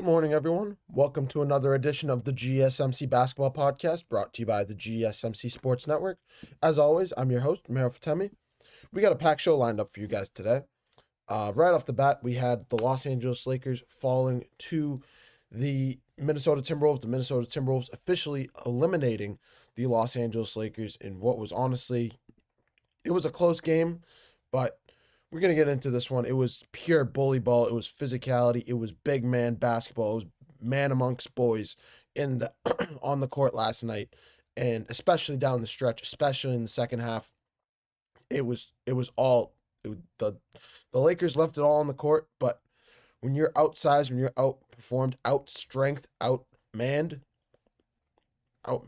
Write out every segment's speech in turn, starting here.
morning, everyone. Welcome to another edition of the GSMC Basketball Podcast, brought to you by the GSMC Sports Network. As always, I'm your host, Mehrob Fatemi. We got a packed show lined up for you guys today. Right off the bat, we had the Los Angeles Lakers falling to the Minnesota Timberwolves. The Minnesota Timberwolves officially eliminating the Los Angeles Lakers in what was honestly, it was a close game, but we're going to get into this one. It was pure bully ball. It was physicality. It was big man basketball. It was man amongst boys on the court last night. And especially down the stretch, especially in the second half, it was all the Lakers left it all on the court. But when you're outsized, when you're outperformed, outmanned, I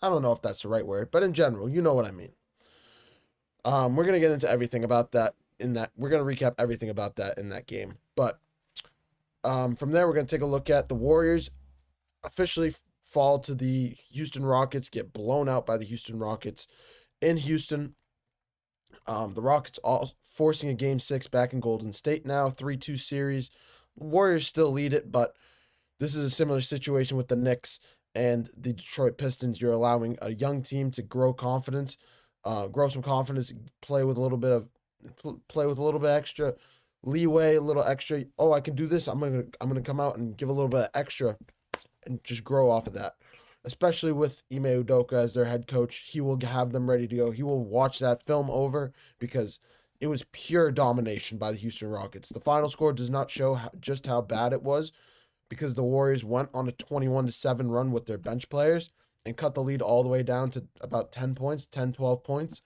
don't know if that's the right word, but in general, you know what I mean. We're going to get into everything about that. We're going to recap everything about that in that game. But from there, we're going to take a look at the Warriors officially fall to the Houston Rockets, get blown out by the Houston Rockets in Houston. The Rockets all forcing a Game 6 back in Golden State now, 3-2 series. Warriors still lead it, but this is a similar situation with the Knicks and the Detroit Pistons. You're allowing a young team to grow some confidence, play with a little bit extra leeway, a little extra. Oh, I can do this. I'm gonna come out and give a little bit extra, and just grow off of that. Especially with Ime Udoka as their head coach, he will have them ready to go. He will watch that film over because it was pure domination by the Houston Rockets. The final score does not show just how bad it was, because the Warriors went on a 21-7 run with their bench players and cut the lead all the way down to about 12 points.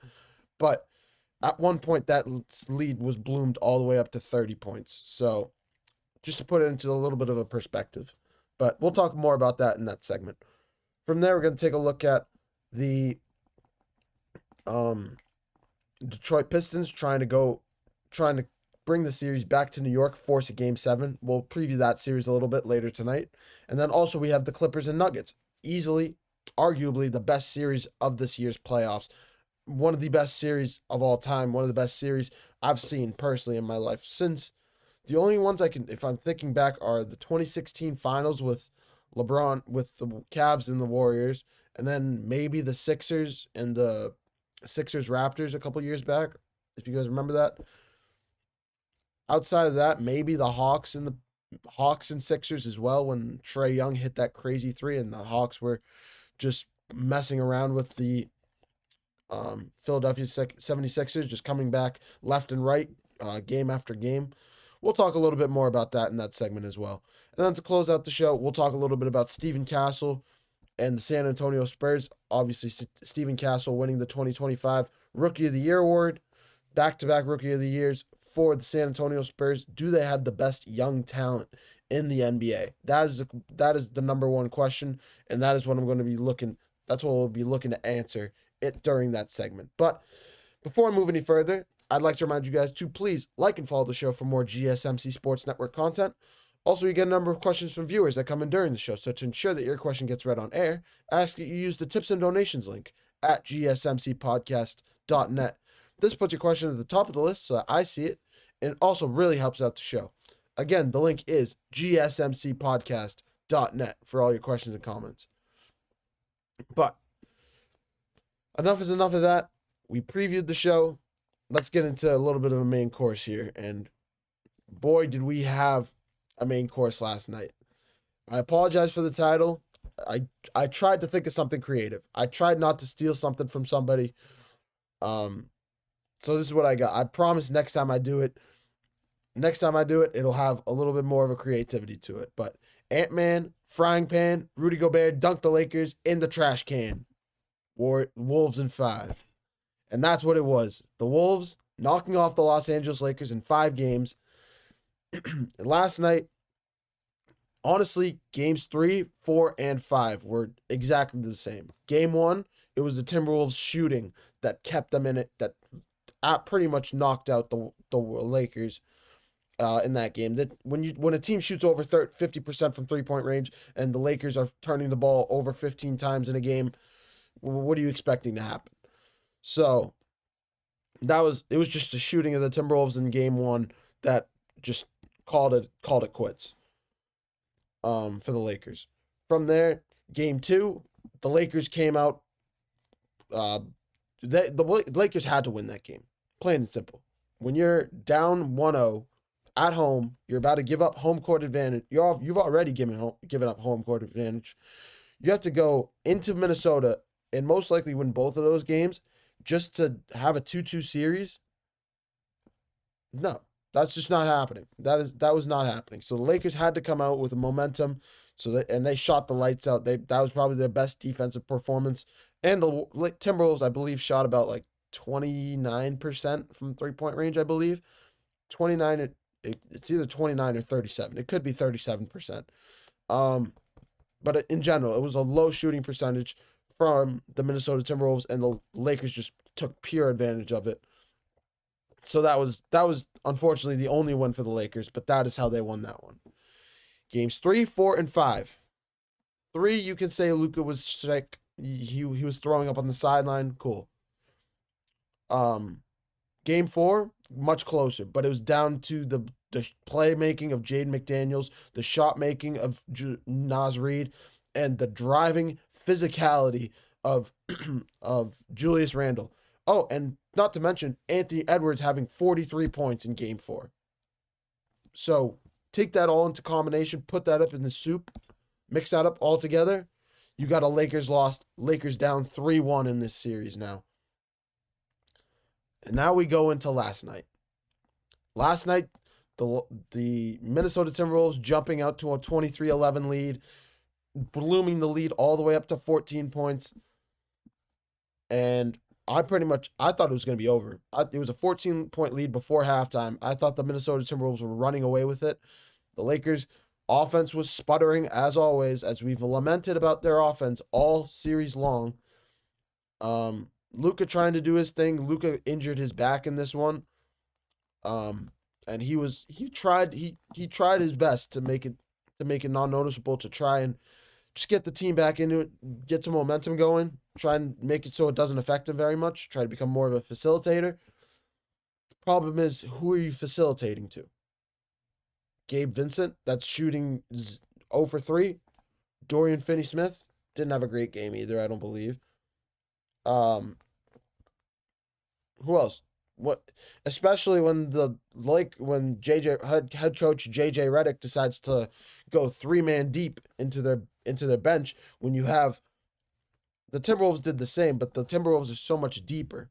But at one point, that lead was bloomed all the way up to 30 points. So just to put it into a little bit of a perspective. But we'll talk more about that in that segment. From there, we're going to take a look at the Detroit Pistons trying to bring the series back to New York, force a Game 7. We'll preview that series a little bit later tonight. And then also we have the Clippers and Nuggets. Easily, arguably the best series of this year's playoffs. One of the best series of all time. One of the best series I've seen personally in my life. Since the only ones if I'm thinking back, are the 2016 finals with LeBron, with the Cavs and the Warriors, and then maybe the Sixers and the Sixers Raptors a couple years back, if you guys remember that. Outside of that, maybe the Hawks and Sixers as well, when Trae Young hit that crazy three and the Hawks were just messing around with the Philadelphia 76ers, just coming back left and right, game after game. We'll talk a little bit more about that in that segment as well. And then to close out the show, we'll talk a little bit about Stephen Castle and the San Antonio Spurs. Obviously, Stephen Castle winning the 2025 Rookie of the Year award, back-to-back Rookie of the Years for the San Antonio Spurs. Do they have the best young talent in the NBA? That is the number one question, and that is what I'm going to be looking. That's what we'll be looking to answer it during that segment. But before I move any further, I'd like to remind you guys to please like and follow the show for more GSMC Sports Network content. Also, you get a number of questions from viewers that come in during the show, so to ensure that your question gets read on air, I ask that you use the tips and donations link at gsmcpodcast.net. This puts your question at the top of the list so that I see it, and it also really helps out the show. Again, the link is gsmcpodcast.net for all your questions and comments. But enough is enough of that. We previewed the show. Let's get into a little bit of a main course here. And boy, did we have a main course last night. I apologize for the title. I tried to think of something creative. I tried not to steal something from somebody. So this is what I got. I promise next time I do it, it'll have a little bit more of a creativity to it. But Ant-Man, frying pan, Rudy Gobert dunked the Lakers in the trash can. Wolves in 5. And that's what it was. The Wolves knocking off the Los Angeles Lakers in 5 games. Last night, honestly, games 3, 4, and 5 were exactly the same. Game 1, it was the Timberwolves shooting that kept them in it, that pretty much knocked out the Lakers in that game. That when a team shoots over 50% from 3-point range and the Lakers are turning the ball over 15 times in a game, what are you expecting to happen? So it was just the shooting of the Timberwolves in game 1 that just called it quits. for the Lakers. From there, game 2, the Lakers came out. The Lakers had to win that game, plain and simple. When you're down 1-0 at home, you're about to give up home court advantage. You've already given up home court advantage. You have to go into Minnesota and most likely win both of those games just to have a 2-2 series. No, that's just not happening. That was not happening. So the Lakers had to come out with a momentum. And they shot the lights out. That was probably their best defensive performance. And the Timberwolves, I believe, shot about like 29% from 3-point range. I believe 29. It's either 29 or 37. It could be 37%. But in general, it was a low shooting percentage from the Minnesota Timberwolves, and the Lakers just took pure advantage of it. So that was unfortunately the only win for the Lakers, but that is how they won that one. Games 3, 4, and 5. 3, you can say Luka was sick. He was throwing up on the sideline. Cool. Game 4, much closer, but it was down to the playmaking of Jaden McDaniels, the shot making of Naz Reid, and the driving physicality of Julius Randle. Oh, and not to mention Anthony Edwards having 43 points in Game 4. So take that all into combination, put that up in the soup, mix that up all together. You got a Lakers down 3-1 in this series now. And now we go into last night. Last night, the Minnesota Timberwolves jumping out to a 23-11 lead, blooming the lead all the way up to 14 points. And I thought it was going to be over. It was a 14-point lead before halftime. I thought the Minnesota Timberwolves were running away with it. The Lakers' offense was sputtering, as always, as we've lamented about their offense all series long. Luka trying to do his thing. Luka injured his back in this one. And he tried his best to make it non-noticeable, to try and just get the team back into it, get some momentum going, try and make it so it doesn't affect him very much, try to become more of a facilitator. The problem is, who are you facilitating to? Gabe Vincent, that's shooting 0 for 3. Dorian Finney-Smith didn't have a great game either, I don't believe. Who else? What? Especially when when head coach JJ Redick decides to go 3-man deep into their bench, when you have the Timberwolves did the same, but the Timberwolves are so much deeper.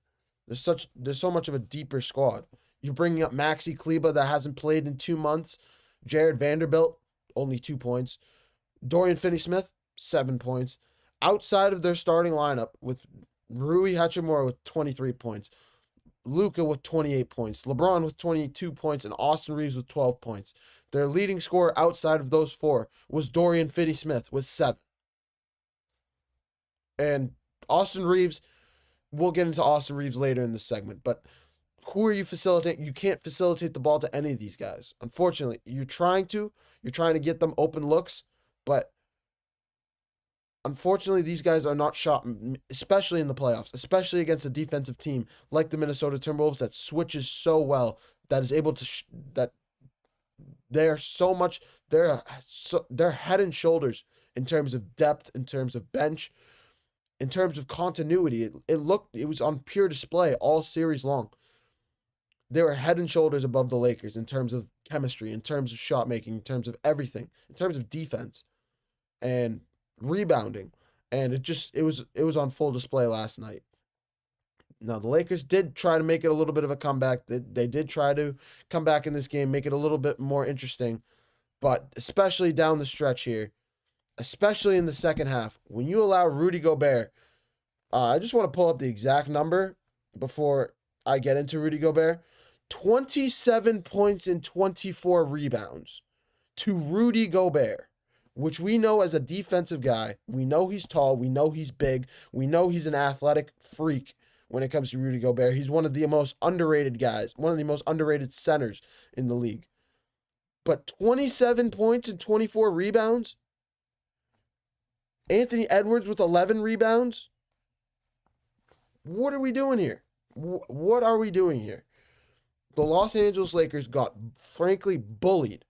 There's so much of a deeper squad. You're bringing up Maxi Kleber that hasn't played in 2 months. Jared Vanderbilt, only 2 points. Dorian Finney-Smith, 7 points. Outside of their starting lineup, with Rui Hachimura with 23 points, Luka with 28 points, LeBron with 22 points, and Austin Reeves with 12 points. Their leading scorer outside of those 4 was Dorian Finney-Smith with 7. And Austin Reeves, we'll get into Austin Reeves later in this segment, but who are you facilitating? You can't facilitate the ball to any of these guys. Unfortunately, you're trying to get them open looks, but unfortunately, these guys are not shot, especially in the playoffs, especially against a defensive team like the Minnesota Timberwolves that switches so well, that is able to that they're head and shoulders in terms of depth, in terms of bench, in terms of continuity. It was on pure display all series long. They were head and shoulders above the Lakers in terms of chemistry, in terms of shot making, in terms of everything, in terms of defense and rebounding. And it was on full display last night. Now, the Lakers did try to make it a little bit of a comeback. They did try to come back in this game, make it a little bit more interesting. But especially down the stretch here, especially in the second half, when you allow Rudy Gobert, I just want to pull up the exact number before I get into Rudy Gobert. 27 points and 24 rebounds to Rudy Gobert, which we know as a defensive guy. We know he's tall. We know he's big. We know he's an athletic freak when it comes to Rudy Gobert. He's one of the most underrated guys, one of the most underrated centers in the league. But 27 points and 24 rebounds? Anthony Edwards with 11 rebounds? What are we doing here? What are we doing here? The Los Angeles Lakers got frankly bullied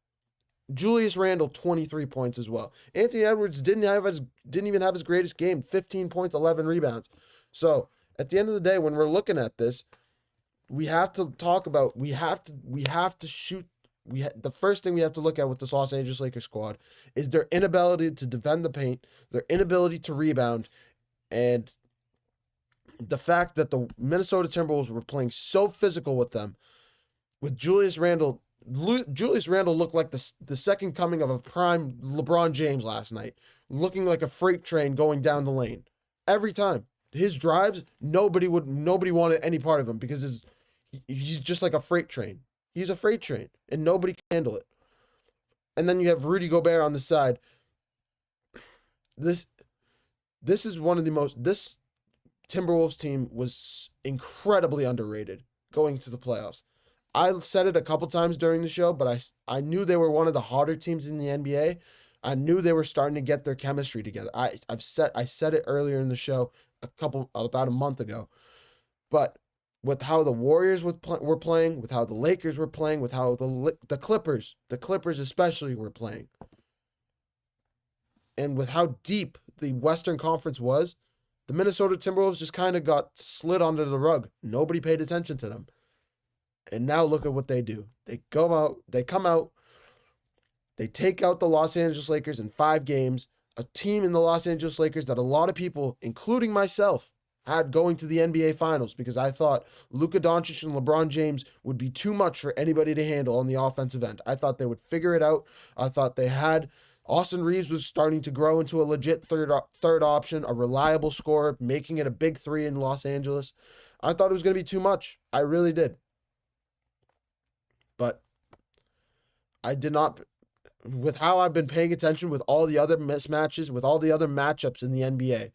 Julius Randle, 23 points as well. Anthony Edwards didn't even have his greatest game, 15 points, 11 rebounds. So at the end of the day, when we're looking at this, we have to talk about, we have to shoot. The first thing we have to look at with this Los Angeles Lakers squad is their inability to defend the paint, their inability to rebound, and the fact that the Minnesota Timberwolves were playing so physical with them. With Julius Randle looked like the second coming of a prime LeBron James last night, looking like a freight train going down the lane. Every time. His drives, nobody wanted any part of him because he's just like a freight train. He's a freight train, and nobody can handle it. And then you have Rudy Gobert on the side. This is one of the most... This Timberwolves team was incredibly underrated going to the playoffs. I said it a couple times during the show, but I knew they were one of the harder teams in the NBA. I knew they were starting to get their chemistry together. I said it earlier in the show about a month ago. But with how the Warriors were playing, with how the Lakers were playing, with how the Clippers especially were playing, and with how deep the Western Conference was, the Minnesota Timberwolves just kind of got slid under the rug. Nobody paid attention to them. And now look at what they do. They come out, they take out the Los Angeles Lakers in 5 games, a team in the Los Angeles Lakers that a lot of people, including myself, had going to the NBA Finals because I thought Luka Doncic and LeBron James would be too much for anybody to handle on the offensive end. I thought they would figure it out. I thought they had... Austin Reeves was starting to grow into a legit third option, a reliable scorer, making it a big 3 in Los Angeles. I thought it was going to be too much. I really did. But I did not, with how I've been paying attention with all the other mismatches, with all the other matchups in the NBA,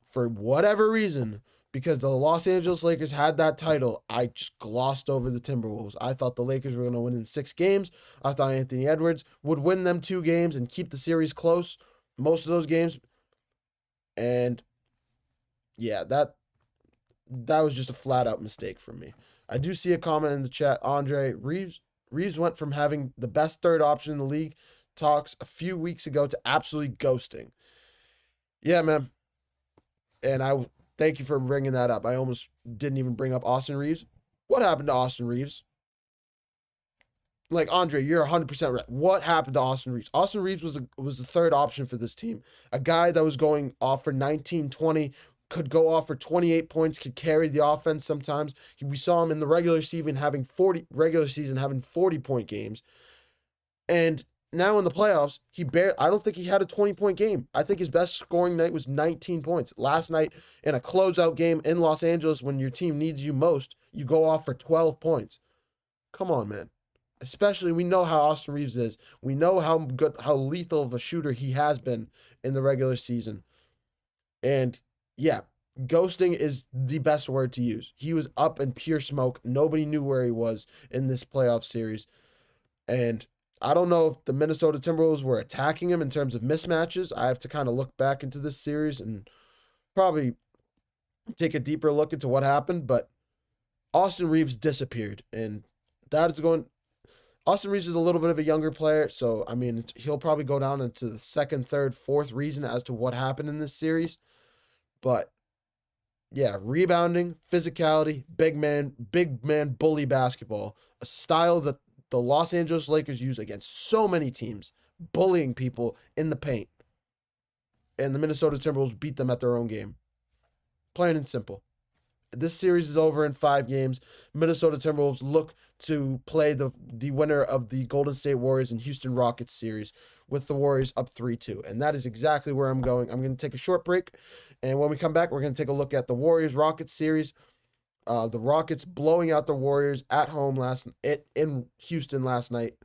for whatever reason, because the Los Angeles Lakers had that title, I just glossed over the Timberwolves. I thought the Lakers were going to win in 6 games. I thought Anthony Edwards would win them 2 games and keep the series close, most of those games. And yeah, that was just a flat-out mistake from me. I do see a comment in the chat. Andre, Reeves went from having the best third option in the league talks a few weeks ago to absolutely ghosting. Yeah, man. And I thank you for bringing that up. I almost didn't even bring up Austin Reeves. What happened to Austin Reeves? Like, Andre, you're 100% right. What happened to Austin Reeves? Austin Reeves was the third option for this team. A guy that was going off for 19, 20, could go off for 28 points, could carry the offense sometimes. We saw him in the regular season having 40-point games. And now in the playoffs, I don't think he had a 20-point game. I think his best scoring night was 19 points. Last night, in a closeout game in Los Angeles, when your team needs you most, you go off for 12 points. Come on, man. Especially, we know how Austin Reeves is. We know how lethal of a shooter he has been in the regular season. And yeah, ghosting is the best word to use. He was up in pure smoke. Nobody knew where he was in this playoff series. And I don't know if the Minnesota Timberwolves were attacking him in terms of mismatches. I have to kind of look back into this series and probably take a deeper look into what happened. But Austin Reeves disappeared. And Austin Reeves is a little bit of a younger player. So, I mean, he'll probably go down into the second, third, fourth reason as to what happened in this series. But yeah, rebounding, physicality, big man bully basketball, a style that the Los Angeles Lakers use against so many teams, bullying people in the paint. And the Minnesota Timberwolves beat them at their own game. Plain and simple. This series is over in 5 games. Minnesota Timberwolves look to play the winner of the Golden State Warriors and Houston Rockets series, with the Warriors up 3-2. And that is exactly where I'm going. I'm going to take a short break. And when we come back, we're going to take a look at the Warriors-Rockets series. The Rockets blowing out the Warriors at home in Houston last night.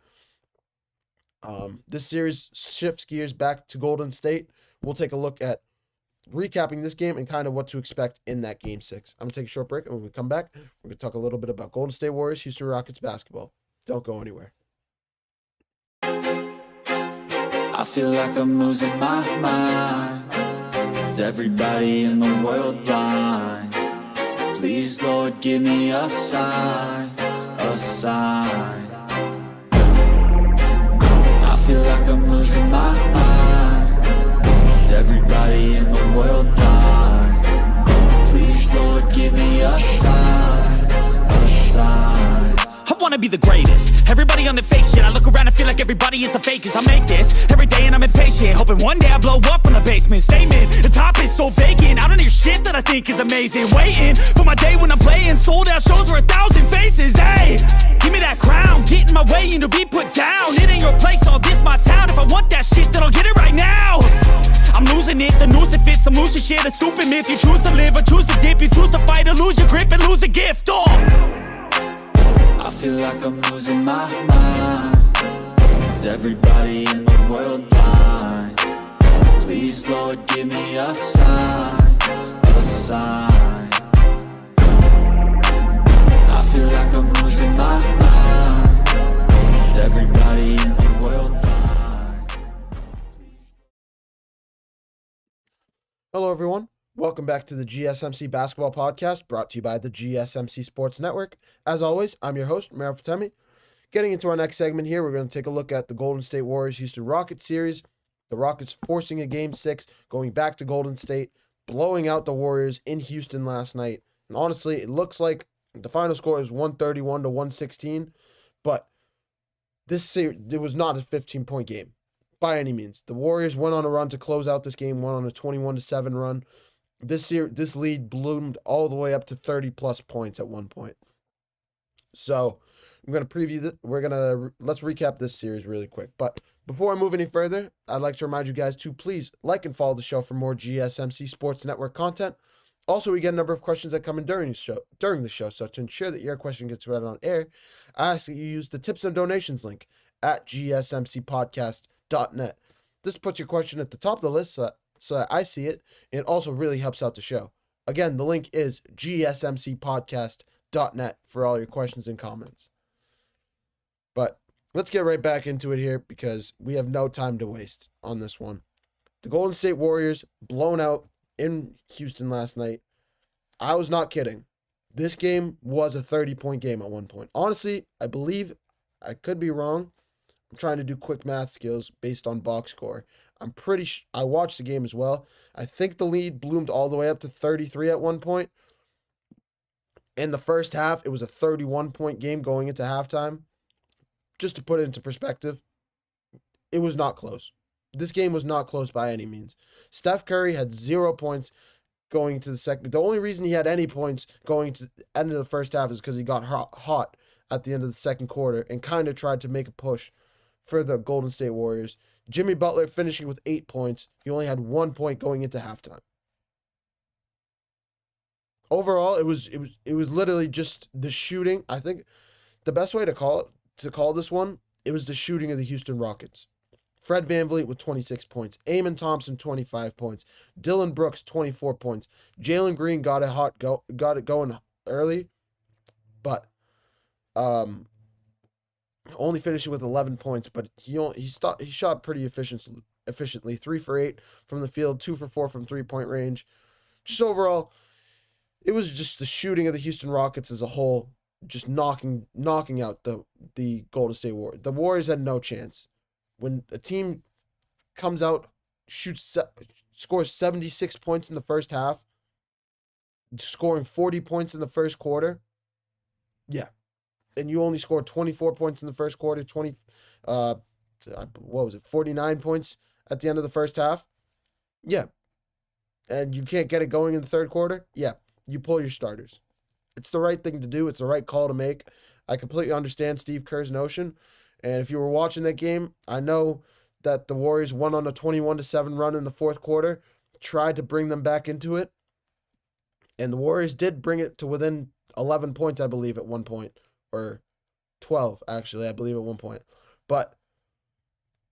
This series shifts gears back to Golden State. We'll take a look at recapping this game and kind of what to expect in that Game 6. I'm going to take a short break, and when we come back, we're going to talk a little bit about Golden State Warriors, Houston Rockets basketball. Don't go anywhere. I feel like I'm losing my mind. Is everybody in the world blind? Please, Lord, give me a sign, a sign. I feel like I'm losing my mind. Is everybody in the world blind? Please, Lord, give me a sign, a sign. I wanna be the greatest. Everybody on the fake shit. I look around and feel like everybody is the fakest. I make this every day and I'm impatient, hoping one day I blow up from the basement. Statement, the top is so vacant. I don't hear shit that I think is amazing. Waiting for my day when I'm playing sold out shows for 1,000 faces. Hey, give me that crown, get in my way and to be put down. It ain't your place, all this my town. If I want that shit, then I'll get it right now. I'm losing it, the noose it fits, I'm losing shit. A stupid myth, you choose to live or choose to dip. You choose to fight or lose your grip and lose a gift. I feel like I'm losing my mind. Is everybody in the world blind? Please, Lord, give me a sign, a sign. I feel like I'm losing my mind. Is everybody in the world blind? Hello, everyone. Welcome back to the GSMC Basketball Podcast, brought to you by the GSMC Sports Network. As always, I'm your host, Mehrob Fatemi. Getting into our next segment here, we're going to take a look at the Golden State Warriors-Houston Rockets series. The Rockets forcing a Game 6, going back to Golden State, blowing out the Warriors in Houston last night. And honestly, it looks like the final score is 131 to 116, but this series, it was not a 15-point game by any means. The Warriors went on a run to close out this game, went on a 21-7 run. This lead bloomed all the way up to 30-plus points at one point. So I'm going to preview let's recap this series really quick. But before I move any further, I'd like to remind you guys to please like and follow the show for more GSMC Sports Network content. Also, we get a number of questions that come in during the show. So to ensure that your question gets read on air, I ask that you use the tips and donations link at gsmcpodcast.net. This puts your question at the top of the list so that I see it. It also really helps out the show. Again, the link is gsmcpodcast.net for all your questions and comments. But let's get right back into it here because we have no time to waste on this one. The Golden State Warriors blown out in Houston last night. I was not kidding. This game was a 30-point game at one point. Honestly, I believe, I could be wrong. I'm trying to do quick math skills based on box score. I'm pretty sure I watched the game as well. I think the lead bloomed all the way up to 33 at one point. In the first half, it was a 31-point game going into halftime. Just to put it into perspective, it was not close. This game was not close by any means. Steph Curry had 0 points going into the second. The only reason he had any points going to the end of the first half is because he got hot at the end of the second quarter and kind of tried to make a push for the Golden State Warriors. Jimmy Butler finishing with 8 points. He only had 1 point going into halftime. Overall, it was literally just the shooting. I think the best way to call this one, it was the shooting of the Houston Rockets. Fred VanVleet with 26 points. Amon Thompson 25 points. Dylan Brooks 24 points. Jalen Green got it going early, but only finishing with 11 points, but he shot pretty efficiently. 3 for 8 from the field, 2 for 4 from 3-point range. Just overall, it was just the shooting of the Houston Rockets as a whole, just knocking out the Golden State Warriors. The Warriors had no chance. When a team comes out, scores 76 points in the first half, scoring 40 points in the first quarter, yeah. And you only scored 24 points in the first quarter, 49 points at the end of the first half? Yeah. And you can't get it going in the third quarter? Yeah. You pull your starters. It's the right thing to do. It's the right call to make. I completely understand Steve Kerr's notion. And if you were watching that game, I know that the Warriors went on a 21-7 run in the fourth quarter, tried to bring them back into it. And the Warriors did bring it to within 11 points, I believe, at one point. Or 12, actually, I believe, at one point. But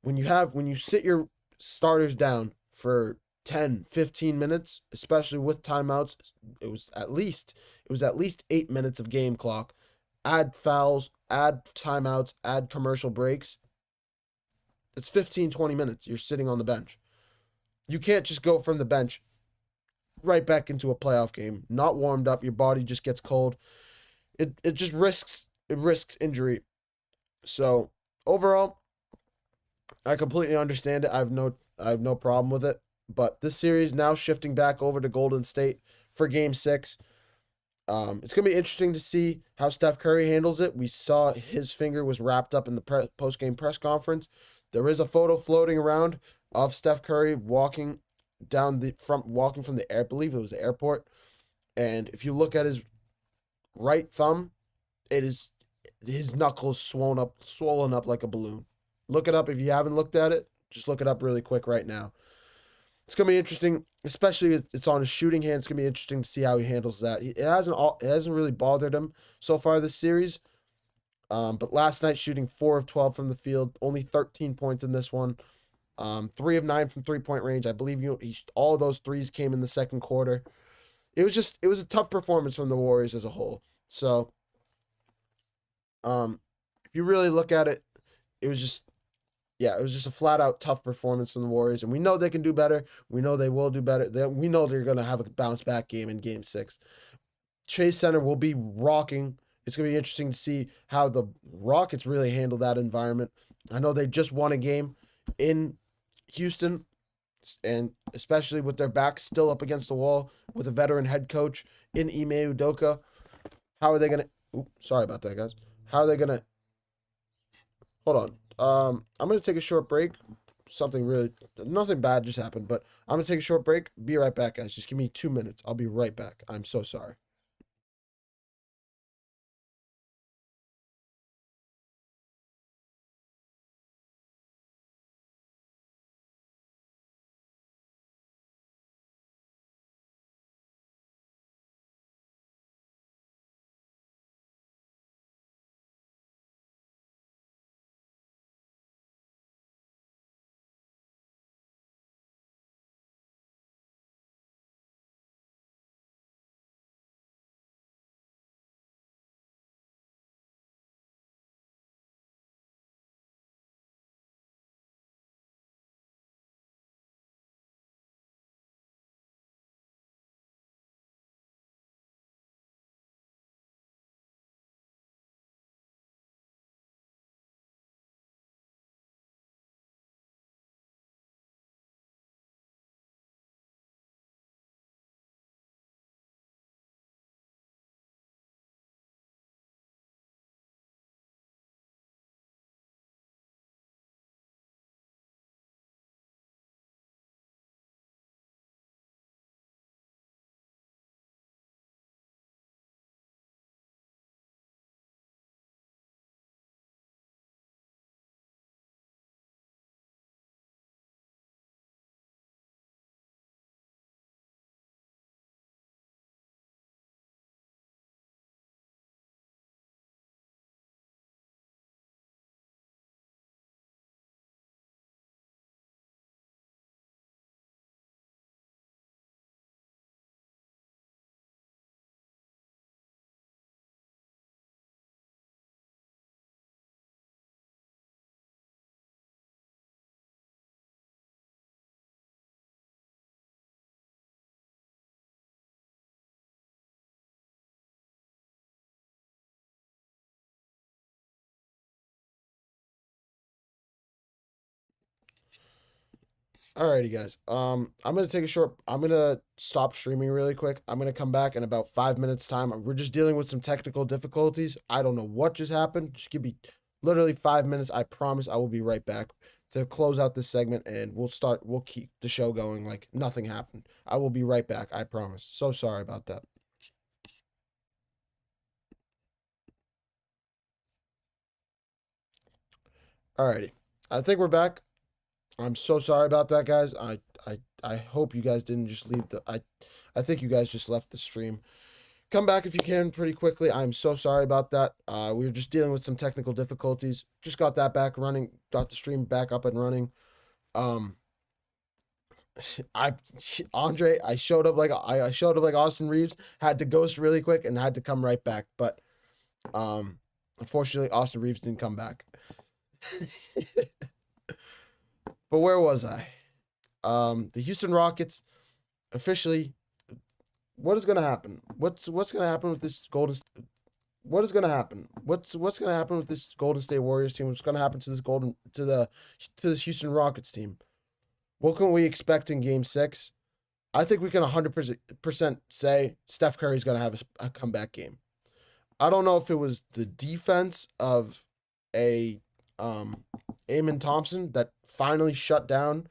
when you sit your starters down for 10, 15 minutes, especially with timeouts, it was at least 8 minutes of game clock. Add fouls, add timeouts, add commercial breaks. It's 15, 20 minutes you're sitting on the bench. You can't just go from the bench right back into a playoff game, not warmed up, your body just gets cold. It risks injury. So overall, I completely understand it. I have no problem with it. But this series now shifting back over to Golden State for Game 6. It's gonna be interesting to see how Steph Curry handles it. We saw his finger was wrapped up in the post game press conference. There is a photo floating around of Steph Curry walking from the air. I believe it was the airport. And if you look at his right thumb, it is his knuckles swollen up like a balloon. Look it up if you haven't looked at it. Just look it up really quick right now. It's gonna be interesting, especially if it's on his shooting hand. It's gonna be interesting to see how he handles that. It hasn't really bothered him so far this series. But last night shooting 4 of 12 from the field, only 13 points in this one. 3 of 9 from 3-point range. I believe all of those threes came in the second quarter. It was a tough performance from the Warriors as a whole. So, if you really look at it, it was just a flat out tough performance from the Warriors, and we know they can do better. We know they will do better. We know they're going to have a bounce back game in Game 6. Chase Center will be rocking. It's going to be interesting to see how the Rockets really handle that environment. I know they just won a game in Houston, and especially with their backs still up against the wall with a veteran head coach in Ime Udoka. How are they going to... Sorry about that, guys. How are they going to... Hold on. I'm going to take a short break. Nothing bad just happened, but I'm going to take a short break. Be right back, guys. Just give me 2 minutes. I'll be right back. I'm so sorry. Alrighty, guys. I'm gonna stop streaming really quick. I'm gonna come back in about 5 minutes time. We're just dealing with some technical difficulties. I don't know what just happened. Just give me literally 5 minutes. I promise I will be right back to close out this segment, and we'll keep the show going like nothing happened. I will be right back. I promise. So sorry about that. Alrighty. I think we're back. I'm so sorry about that, guys. I hope you guys didn't just leave I think you guys just left the stream. Come back if you can pretty quickly. I'm so sorry about that. We were just dealing with some technical difficulties. Just got that back running. Got the stream back up and running. Um, I I showed up like Austin Reeves. Had to ghost really quick and had to come right back. But unfortunately, Austin Reeves didn't come back. But where was I? The Houston Rockets officially. What is going to happen? What's going to happen with this Golden? what is going to happen? What's going to happen with this Golden State Warriors team? What's going to happen to this Houston Rockets team? What can we expect in Game 6? I think we can 100% say Steph Curry is going to have a comeback game. I don't know if it was the defense of Amen Thompson that finally shut down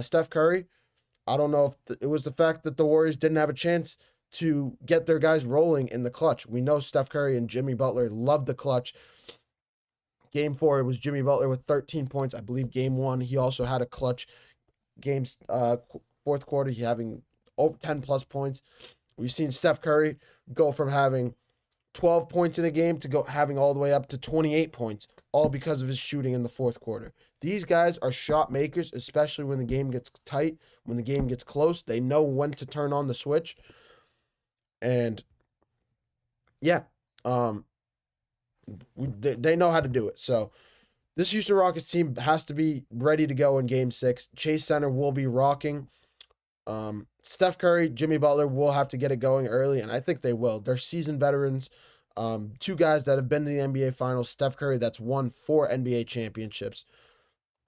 Steph Curry. I don't know if it was the fact that the Warriors didn't have a chance to get their guys rolling in the clutch. We know Steph Curry and Jimmy Butler love the clutch. Game 4, it was Jimmy Butler with 13 points. I believe Game 1, he also had a clutch games. Fourth quarter, he having over 10 plus points. We've seen Steph Curry go from having 12 points in a game to having all the way up to 28 points, all because of his shooting in the fourth quarter. These guys are shot makers, especially when the game gets tight, when the game gets close. They know when to turn on the switch. And yeah, they know how to do it. So this Houston Rockets team has to be ready to go in Game 6. Chase Center will be rocking. Steph Curry, Jimmy Butler will have to get it going early, and I think they will. They're seasoned veterans. Two guys that have been to the NBA Finals. Steph Curry, that's won 4 NBA championships.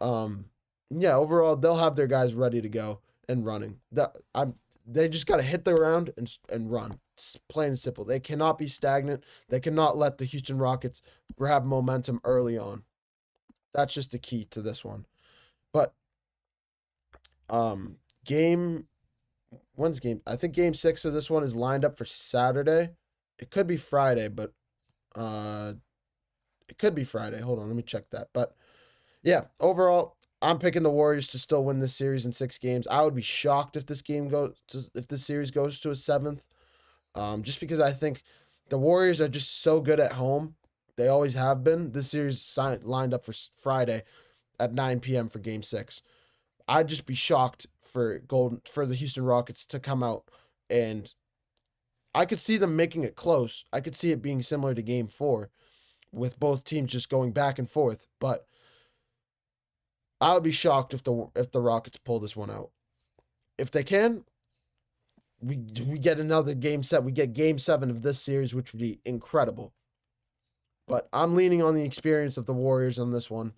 Yeah, overall, they'll have their guys ready to go and running. They just got to hit the ground and run. It's plain and simple. They cannot be stagnant. They cannot let the Houston Rockets grab momentum early on. That's just the key to this one. But when's game? I think Game 6 of this one is lined up for Saturday. It could be Friday, but it could be Friday. Hold on, let me check that. But yeah, overall, I'm picking the Warriors to still win this series in 6 games. I would be shocked if this series goes to a 7th. Just because I think the Warriors are just so good at home. They always have been. This series lined up for Friday at 9 p.m. for Game 6. I'd just be shocked for the Houston Rockets to come out, and I could see them making it close. I could see it being similar to Game 4 with both teams just going back and forth, but I would be shocked if the Rockets pull this one out. If they can, we get another game set. We get Game 7 of this series, which would be incredible. But I'm leaning on the experience of the Warriors on this one,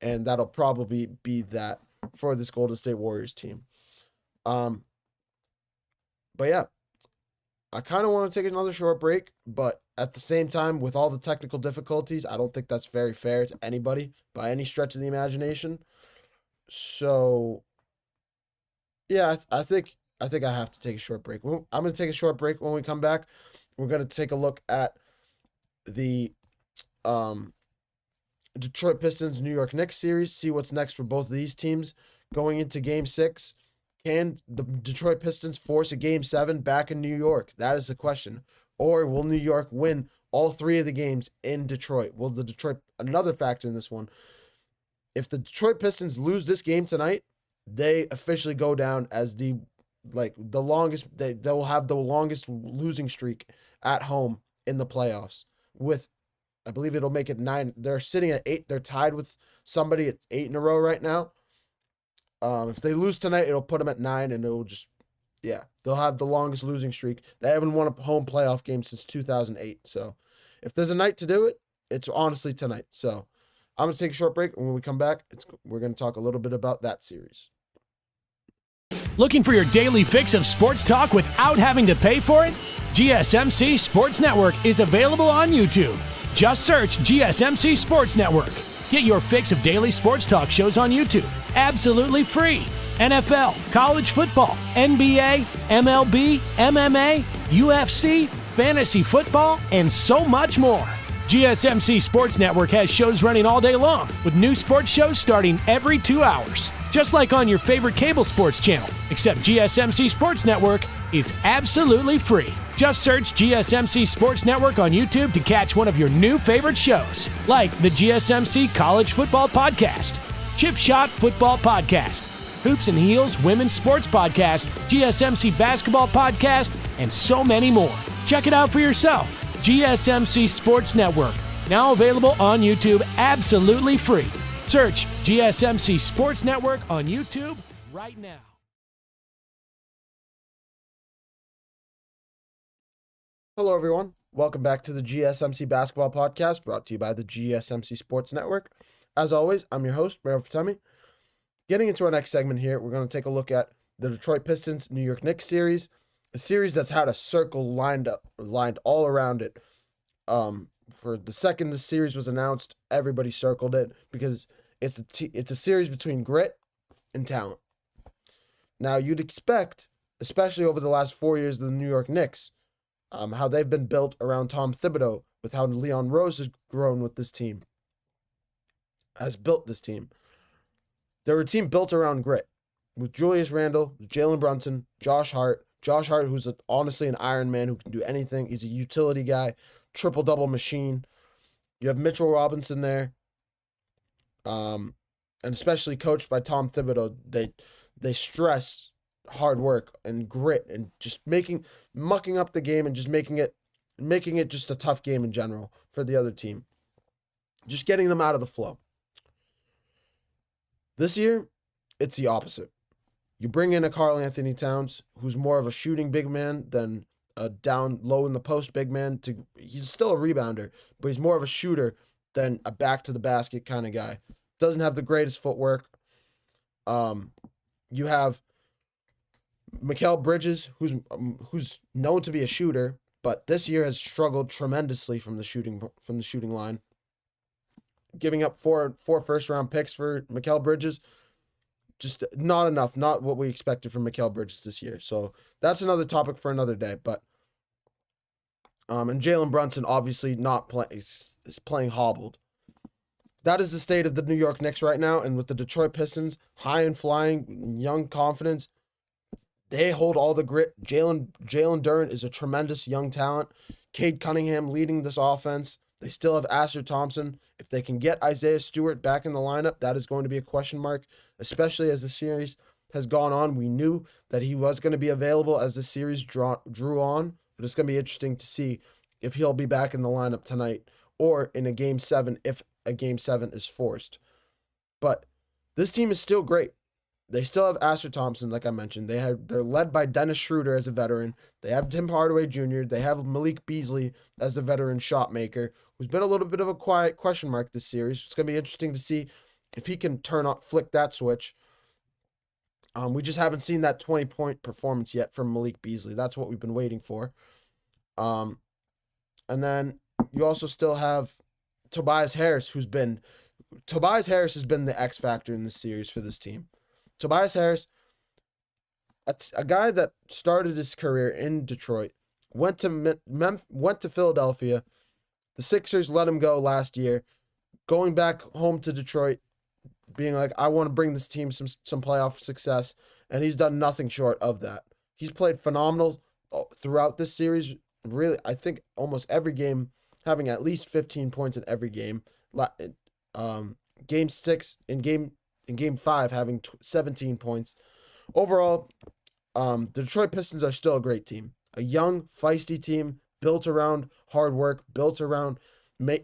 and that'll probably be that for this Golden State Warriors team. But yeah, I kind of want to take another short break, but at the same time, with all the technical difficulties, I don't think that's very fair to anybody by any stretch of the imagination. So yeah, I think I have to take a short break. I'm going to take a short break. When we come back, we're going to take a look at the Detroit Pistons New York Knicks series, see what's next for both of these teams going into Game 6. Can the Detroit Pistons force a Game 7 back in New York? That is the question. Or will New York win all 3 of the games in Detroit? Another factor in this one, if the Detroit Pistons lose this game tonight, they officially go down as the longest, they will have the longest losing streak at home in the playoffs with, I believe it'll make it 9. They're sitting at 8. They're tied with somebody at 8 in a row right now. If they lose tonight, it'll put them at 9, and it'll just, yeah, they'll have the longest losing streak. They haven't won a home playoff game since 2008. So if there's a night to do it, it's honestly tonight. So I'm going to take a short break, and when we come back, we're going to talk a little bit about that series. Looking for your daily fix of sports talk without having to pay for it? GSMC Sports Network is available on YouTube. Just search GSMC Sports Network. Get your fix of daily sports talk shows on YouTube, absolutely free. NFL, college football, NBA, MLB, MMA, UFC, fantasy football, and so much more. GSMC Sports Network has shows running all day long, with new sports shows starting every 2 hours. Just like on your favorite cable sports channel, except GSMC Sports Network is absolutely free. Just search GSMC Sports Network on YouTube to catch one of your new favorite shows, like the GSMC College Football Podcast, Chip Shot Football Podcast, Hoops and Heels Women's Sports Podcast, GSMC Basketball Podcast, and so many more. Check it out for yourself. GSMC Sports Network, now available on YouTube absolutely free. Search GSMC Sports Network on YouTube right now. Hello, everyone. Welcome back to the GSMC Basketball Podcast, brought to you by the GSMC Sports Network. As always, I'm your host, Mehrob Fatemi. Getting into our next segment here, we're going to take a look at the Detroit Pistons New York Knicks series, a series that's had a circle lined all around it. For the second the series was announced, everybody circled it because it's a series between grit and talent. Now, you'd expect, especially over the last 4 years of the New York Knicks, how they've been built around Tom Thibodeau, with how Leon Rose has grown with this team, has built this team. They're a team built around grit, with Julius Randle, Jalen Brunson, Josh Hart, who's honestly an Iron Man who can do anything. He's a utility guy, triple-double machine. You have Mitchell Robinson there, and especially coached by Tom Thibodeau, they stress hard work and grit and just mucking up the game and just making it just a tough game in general for the other team. Just getting them out of the flow. This year, it's the opposite. You bring in a Karl Anthony Towns, who's more of a shooting big man than a down low in the post big man. He's still a rebounder, but he's more of a shooter than a back to the basket kind of guy. Doesn't have the greatest footwork. You have Mikal Bridges, who's known to be a shooter, but this year has struggled tremendously from the shooting line. Giving up four first-round picks for Mikal Bridges, just not enough. Not what we expected from Mikal Bridges this year. So that's another topic for another day. But and Jalen Brunson obviously is playing hobbled. That is the state of the New York Knicks right now, and with the Detroit Pistons high and flying, young confidence, they hold all the grit. Jalen Duren is a tremendous young talent. Cade Cunningham leading this offense. They still have Asher Thompson. If they can get Isaiah Stewart back in the lineup, that is going to be a question mark, especially as the series has gone on. We knew that he was going to be available as the series drew on, but it's going to be interesting to see if he'll be back in the lineup tonight or in a Game 7 if a Game 7 is forced. But this team is still great. They still have Asher Thompson, like I mentioned. They're led by Dennis Schroeder as a veteran. They have Tim Hardaway Jr. They have Malik Beasley as the veteran shot maker, who's been a little bit of a quiet question mark this series. It's going to be interesting to see if he can flick that switch. We just haven't seen that 20-point performance yet from Malik Beasley. That's what we've been waiting for. And then you also still have Tobias Harris has been the X factor in this series for this team. Tobias Harris, a guy that started his career in Detroit, went to Philadelphia. The Sixers let him go last year, going back home to Detroit, being like, I want to bring this team some playoff success, and he's done nothing short of that. He's played phenomenal throughout this series. Really, I think almost every game, having at least 15 points in every game. Game 6 in Game 5 having 17 points. Overall, the Detroit Pistons are still a great team. A young, feisty team built around hard work, built around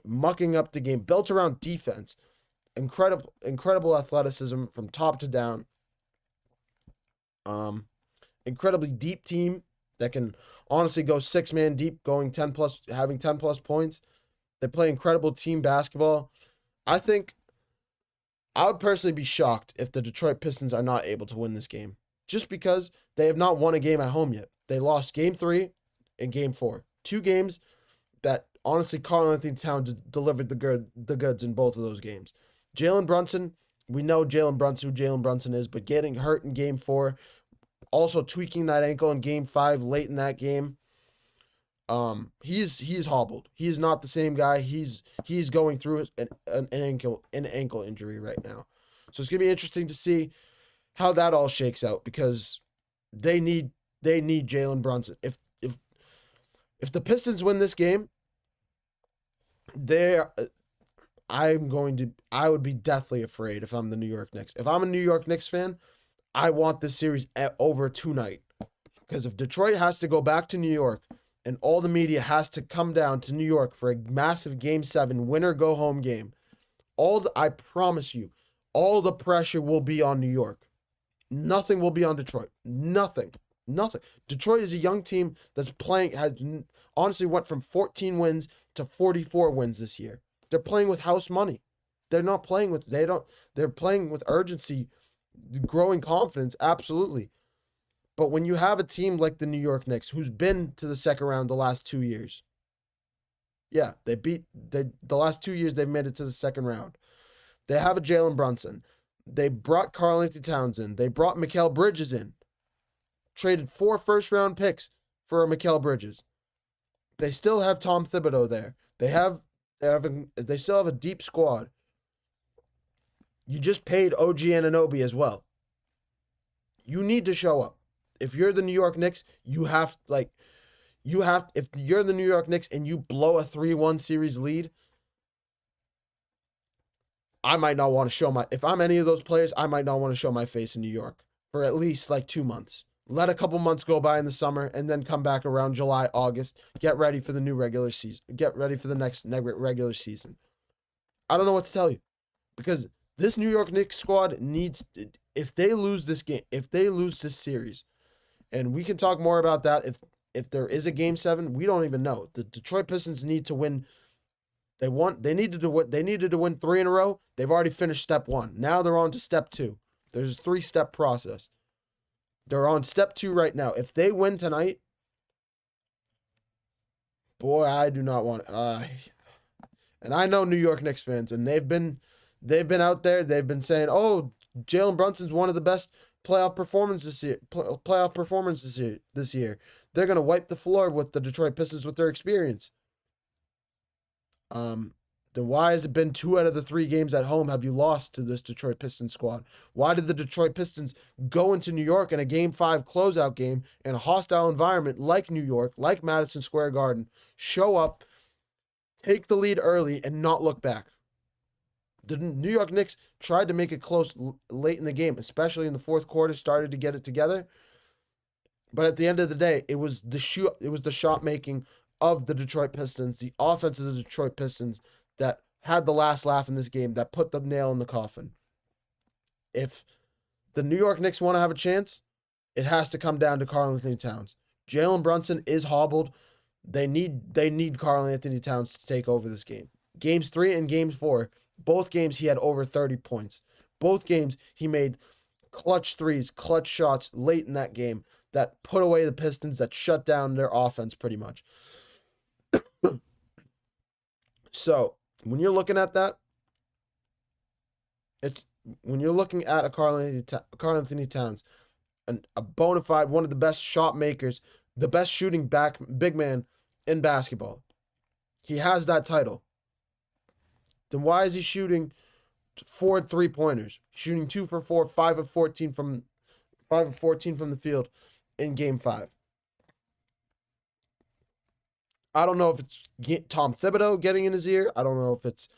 mucking up the game, built around defense. Incredible athleticism from top to down. Incredibly deep team that can honestly go 6-man deep, going 10+, having 10+ points. They play incredible team basketball. I think I would personally be shocked if the Detroit Pistons are not able to win this game, just because they have not won a game at home yet. They lost Game 3 and Game 4. 2 games that, honestly, Karl Anthony Towns delivered the goods in both of those games. Jalen Brunson, we know who Jalen Brunson is, but getting hurt in Game 4, also tweaking that ankle in Game 5 late in that game, he's hobbled. He is not the same guy. He's going through an ankle injury right now. So it's gonna be interesting to see how that all shakes out, because they need Jalen Brunson. If the Pistons win this game, I would be deathly afraid if I'm the New York Knicks. If I'm a New York Knicks fan, I want this series over tonight. Because if Detroit has to go back to New York and all the media has to come down to New York for a massive Game 7 winner-go-home game, I promise you, all the pressure will be on New York. Nothing will be on Detroit. Nothing. Nothing. Detroit is a young team that's honestly went from 14 wins to 44 wins this year. They're playing with house money. They're playing with urgency, growing confidence, absolutely. But when you have a team like the New York Knicks, who's been to the second round the last 2 years, yeah, the last 2 years they've made it to the second round. They have a Jalen Brunson. They brought Karl-Anthony Towns in. They brought Mikal Bridges in. Traded 4 first-round picks for Mikal Bridges. They still have Tom Thibodeau there. They still have a deep squad. You just paid OG Anunoby as well. You need to show up. If you're the New York Knicks, if you're the New York Knicks and you blow a 3-1 series lead, I might not want to if I'm any of those players, I might not want to show my face in New York for at least 2 months. Let a couple months go by in the summer and then come back around July, August. Get ready for the new regular season. Get ready for the next regular season. I don't know what to tell you, because this New York Knicks squad needs, if they lose this game, if they lose this series, and we can talk more about that if there is a game 7, we don't even know. The Detroit Pistons need to win. They needed to win 3 in a row. They've already finished step 1. Now they're on to step 2. There's a 3-step process. They're on step 2 right now. If they win tonight, boy, I do not want and I know New York Knicks fans, and they've been out there. They've been saying, "Oh, Jalen Brunson's one of the best playoff performances this year. They're gonna wipe the floor with the Detroit Pistons with their experience." Then why has it been 2 out of the 3 games at home have you lost to this Detroit Pistons squad? Why did the Detroit Pistons go into New York in a Game 5 closeout game in a hostile environment like New York, like Madison Square Garden, show up, take the lead early, and not look back? The New York Knicks tried to make it close late in the game, especially in the fourth quarter, started to get it together. But at the end of the day, it was the shot making of the Detroit Pistons, the offense of the Detroit Pistons, that had the last laugh in this game, that put the nail in the coffin. If the New York Knicks want to have a chance, it has to come down to Karl-Anthony Towns. Jalen Brunson is hobbled. They need Karl-Anthony Towns to take over this game. Games 3 and Games 4, both games he had over 30 points. Both games he made clutch threes, clutch shots late in that game that put away the Pistons, that shut down their offense pretty much. So, when you're looking at that, when you're looking at a Karl-Anthony Towns, a bona fide, one of the best shot makers, the best shooting big man in basketball, he has that title. Then why is he shooting 4 3-pointers, shooting 2 for 4, 5 of 14 from the field in Game 5? I don't know if it's Tom Thibodeau getting in his ear. I don't know if it's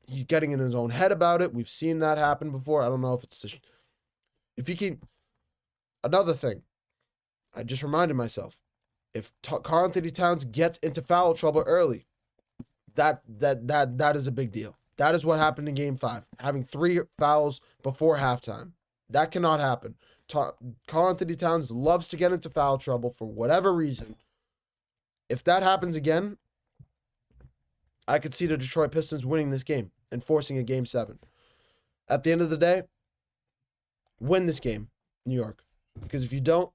he's getting in his own head about it. We've seen that happen before. I don't know if it's if he can. Another thing, I just reminded myself, if Karl-Anthony Towns gets into foul trouble early, that is a big deal. That is what happened in Game 5, having 3 fouls before halftime. That cannot happen. Karl-Anthony Towns loves to get into foul trouble for whatever reason. If that happens again, I could see the Detroit Pistons winning this game and forcing a Game 7. At the end of the day, win this game, New York. Because if you don't,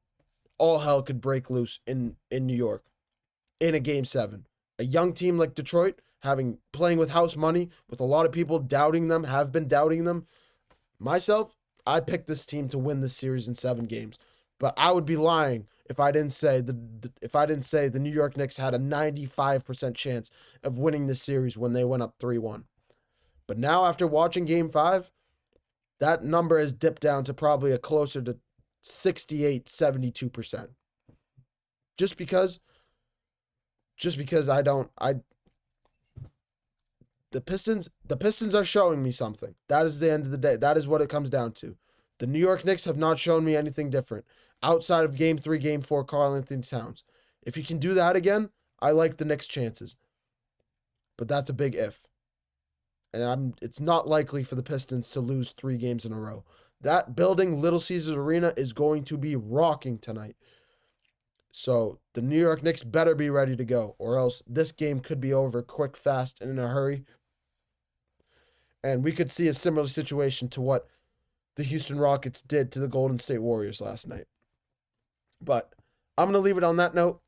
all hell could break loose in New York in a Game 7. A young team like Detroit, playing with house money, with a lot of people doubting them, have been doubting them. Myself, I picked this team to win this series in 7 games. But I would be lying if I didn't say the New York Knicks had a 95% chance of winning this series when they went up 3-1. But now, after watching Game 5, that number has dipped down to probably a closer to 68, 72%. Just because the Pistons are showing me something. That is the end of the day. That is what it comes down to. The New York Knicks have not shown me anything different outside of Game 3, Game 4, Karl-Anthony Towns. If he can do that again, I like the Knicks' chances. But that's a big if. And it's not likely for the Pistons to lose 3 games in a row. That building, Little Caesars Arena, is going to be rocking tonight. So the New York Knicks better be ready to go, or else this game could be over quick, fast, and in a hurry. And we could see a similar situation to what the Houston Rockets did to the Golden State Warriors last night. But I'm going to leave it on that note.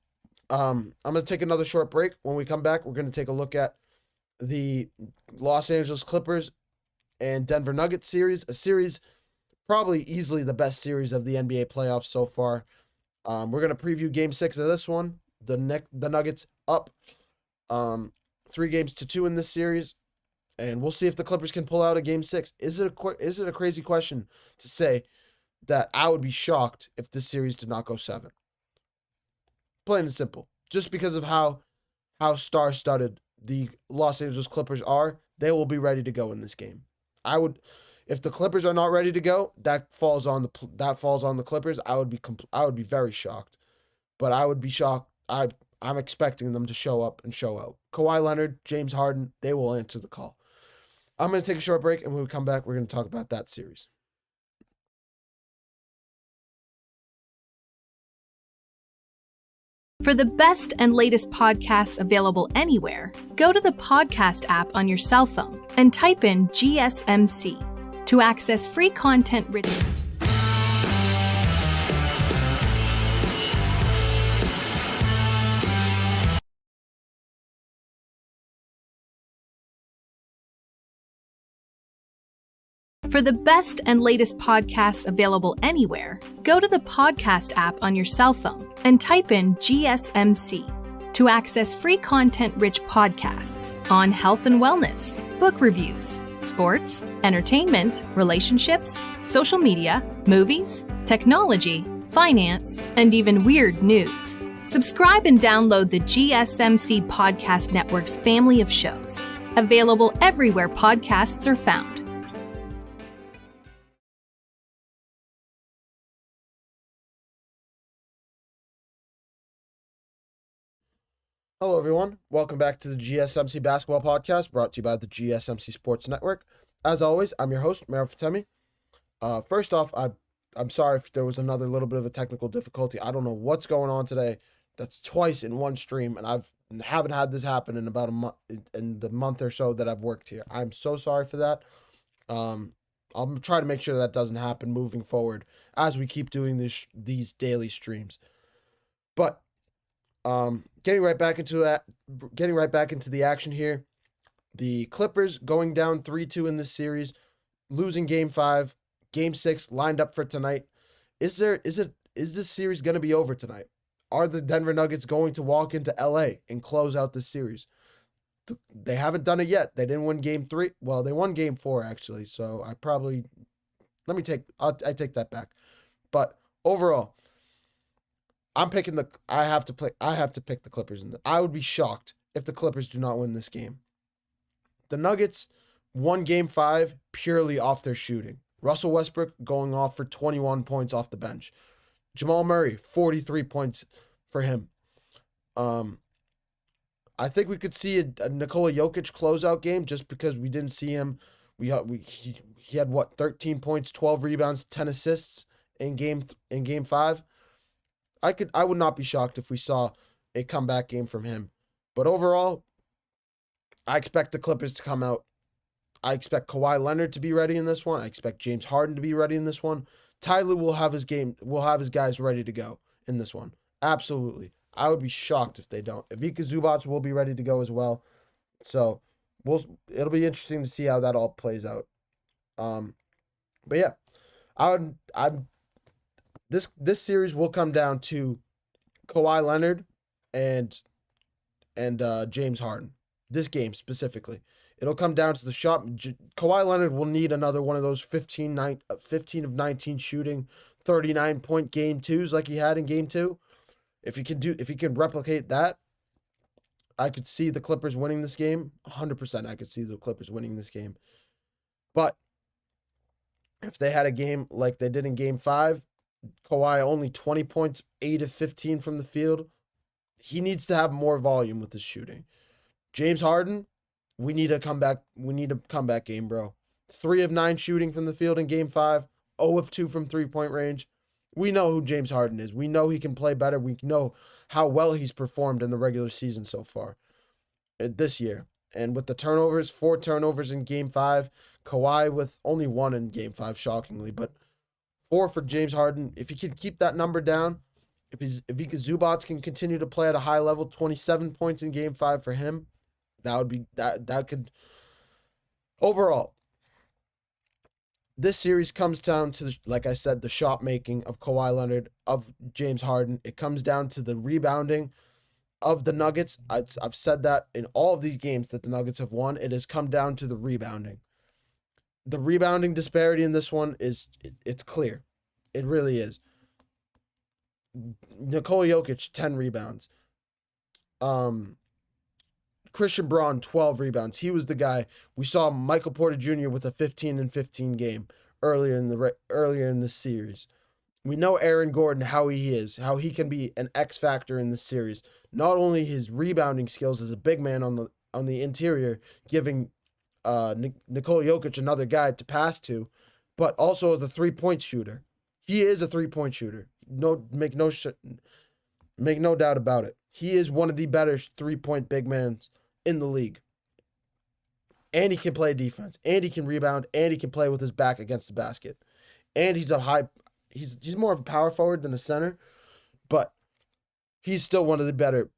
I'm going to take another short break. When we come back, we're going to take a look at the Los Angeles Clippers and Denver Nuggets series, a series probably easily the best series of the NBA playoffs so far. We're going to preview Game 6 of this one. The Nuggets up 3-2 in this series, and we'll see if the Clippers can pull out a Game 6. Is it a crazy question to say that I would be shocked if this series did not go 7? Plain and simple. Just because of how star-studded the Los Angeles Clippers are, they will be ready to go in this game. If the Clippers are not ready to go, that falls on the Clippers. I would be very shocked. But I would be shocked. I'm expecting them to show up and show out. Kawhi Leonard, James Harden, they will answer the call. I'm going to take a short break, and when we come back, we're going to talk about that series. For the best and latest podcasts available anywhere, go to the podcast app on your cell phone and type in GSMC to access free content written. For the best and latest podcasts available anywhere, go to the podcast app on your cell phone and type in GSMC to access free content-rich podcasts on health and wellness, book reviews, sports, entertainment, relationships, social media, movies, technology, finance, and even weird news. Subscribe and download the GSMC Podcast Network's family of shows, available everywhere podcasts are found. Hello, everyone. Welcome back to the GSMC Basketball Podcast, brought to you by the GSMC Sports Network. As always, I'm your host, Mehrob Fatemi. First off, I'm sorry if there was another little bit of a technical difficulty. I don't know what's going on today. That's twice in one stream, and haven't had this happen in about a month, in the month or so that I've worked here. I'm so sorry for that. I'll try to make sure that doesn't happen moving forward as we keep doing these daily streams. But getting right back into the action here. The Clippers going down 3-2 in this series, losing Game 5, Game 6 lined up for tonight. Is this series going to be over tonight? Are the Denver Nuggets going to walk into LA and close out this series? They haven't done it yet. They didn't win Game 3. Well, they won Game 4 actually. So I take that back. But overall, I have to pick the Clippers. I would be shocked if the Clippers do not win this game. The Nuggets won Game 5 purely off their shooting. Russell Westbrook going off for 21 points off the bench. Jamal Murray, 43 points for him. I think we could see a Nikola Jokic closeout game just because we didn't see him. He had 13 points, 12 rebounds, 10 assists in game 5. I would not be shocked if we saw a comeback game from him. But overall, I expect the Clippers to come out. I expect Kawhi Leonard to be ready in this one. I expect James Harden to be ready in this one. Tyler will have his guys ready to go in this one. Absolutely. I would be shocked if they don't. Ivica Zubac will be ready to go as well. So it'll be interesting to see how that all plays out. But yeah, This series will come down to Kawhi Leonard and James Harden. This game specifically, it'll come down to the shot. Kawhi Leonard will need another one of those 15 of 19 shooting, 39-point game 2s like he had in Game 2. If he can replicate that, I could see the Clippers winning this game. 100%, I could see the Clippers winning this game. But if they had a game like they did in Game 5. Kawhi only 20 points, 8 of 15 from the field. He needs to have more volume with his shooting. James Harden, we need a comeback game, bro. 3 of 9 shooting from the field in Game 5. 0 of 2 from 3-point range. We know who James Harden is. We know he can play better. We know how well he's performed in the regular season so far this year. And with the turnovers, 4 turnovers in Game 5. Kawhi with only 1 in Game 5, shockingly. But 4 for James Harden. If he can keep that number down, Zubats can continue to play at a high level, 27 points in Game 5 for him, that could... Overall, this series comes down to, like I said, the shot making of Kawhi Leonard, of James Harden. It comes down to the rebounding of the Nuggets. I've said that in all of these games that the Nuggets have won, it has come down to the rebounding. The rebounding disparity in this one it's clear. It really is. Nikola Jokic, 10 rebounds. Christian Braun, 12 rebounds. He was the guy. We saw Michael Porter Jr. with a 15-15 game earlier in the series. We know Aaron Gordon, how he is, how he can be an X factor in this series. Not only his rebounding skills as a big man on the interior, giving Nikola Jokic another guy to pass to, but also as a 3-point shooter. He is a 3-point shooter. Make no doubt about it. He is one of the better 3-point big men in the league. And he can play defense, and he can rebound, and he can play with his back against the basket. And he's he's more of a power forward than a center, but he's still one of the better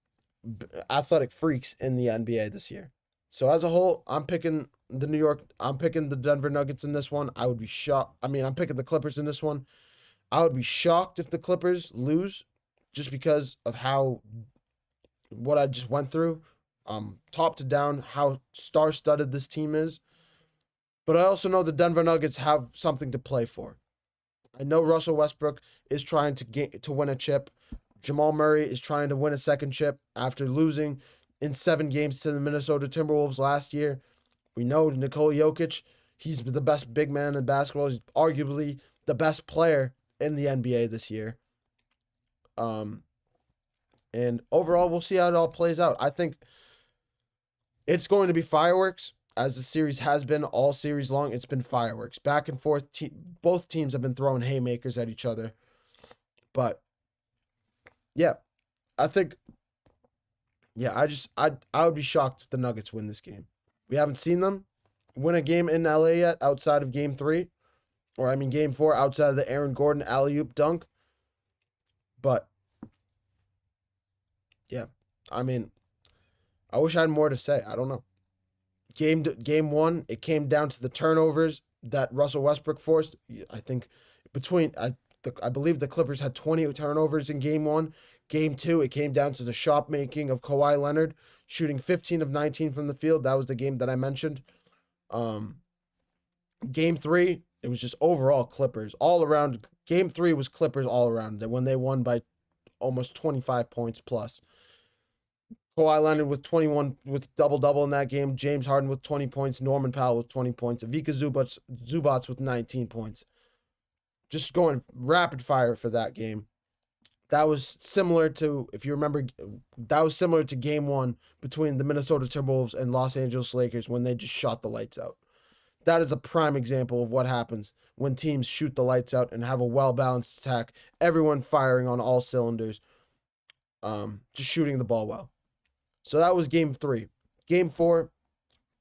athletic freaks in the NBA this year. So as a whole, I'm picking the Denver Nuggets in this one. I would be shocked. I'm picking the Clippers in this one. I would be shocked if the Clippers lose, just because of what I just went through, top to down, how star-studded this team is. But I also know the Denver Nuggets have something to play for. I know Russell Westbrook is trying to win a chip. Jamal Murray is trying to win a second chip after losing in 7 games to the Minnesota Timberwolves last year. We know Nikola Jokic, he's the best big man in basketball. He's arguably the best player in the NBA this year. And overall, we'll see how it all plays out. I think it's going to be fireworks, as the series has been all series long. It's been fireworks. Back and forth. Both teams have been throwing haymakers at each other. But, yeah, I think, I would be shocked if the Nuggets win this game. We haven't seen them win a game in LA yet outside of Game 3. Game 4 outside of the Aaron Gordon alley-oop dunk. But, yeah, I wish I had more to say. I don't know. Game 1, it came down to the turnovers that Russell Westbrook forced. I think I believe the Clippers had 20 turnovers in Game 1. Game 2, it came down to the shot making of Kawhi Leonard, shooting 15 of 19 from the field. That was the game that I mentioned. Game 3, it was just overall Clippers all around. Game 3 was Clippers all around when they won by almost 25 points plus. Kawhi Leonard with 21 with double-double in that game. James Harden with 20 points. Norman Powell with 20 points. Ivica Zubats with 19 points. Just going rapid fire for that game. That was similar to, if you remember, Game 1 between the Minnesota Timberwolves and Los Angeles Lakers when they just shot the lights out. That is a prime example of what happens when teams shoot the lights out and have a well-balanced attack. Everyone firing on all cylinders. Just shooting the ball well. So that was Game 3. Game 4.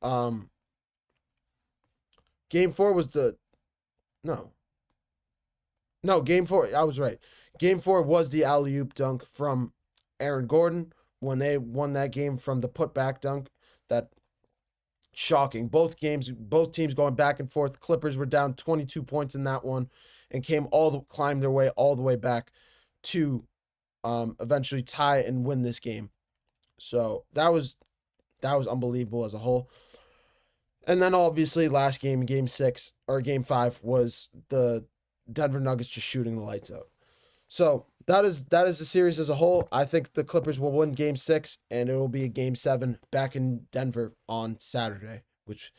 Game 4 was Game 4. I was right. Game 4 was the alley-oop dunk from Aaron Gordon when they won that game from the putback dunk. That shocking. Both teams going back and forth. Clippers were down 22 points in that one and climbed their way all the way back to eventually tie and win this game. So that was unbelievable as a whole. And then obviously last game, Game 6 or Game 5, was the Denver Nuggets just shooting the lights out. So that is the series as a whole. I think the Clippers will win Game 6, and it will be a Game 7 back in Denver on Saturday. Which,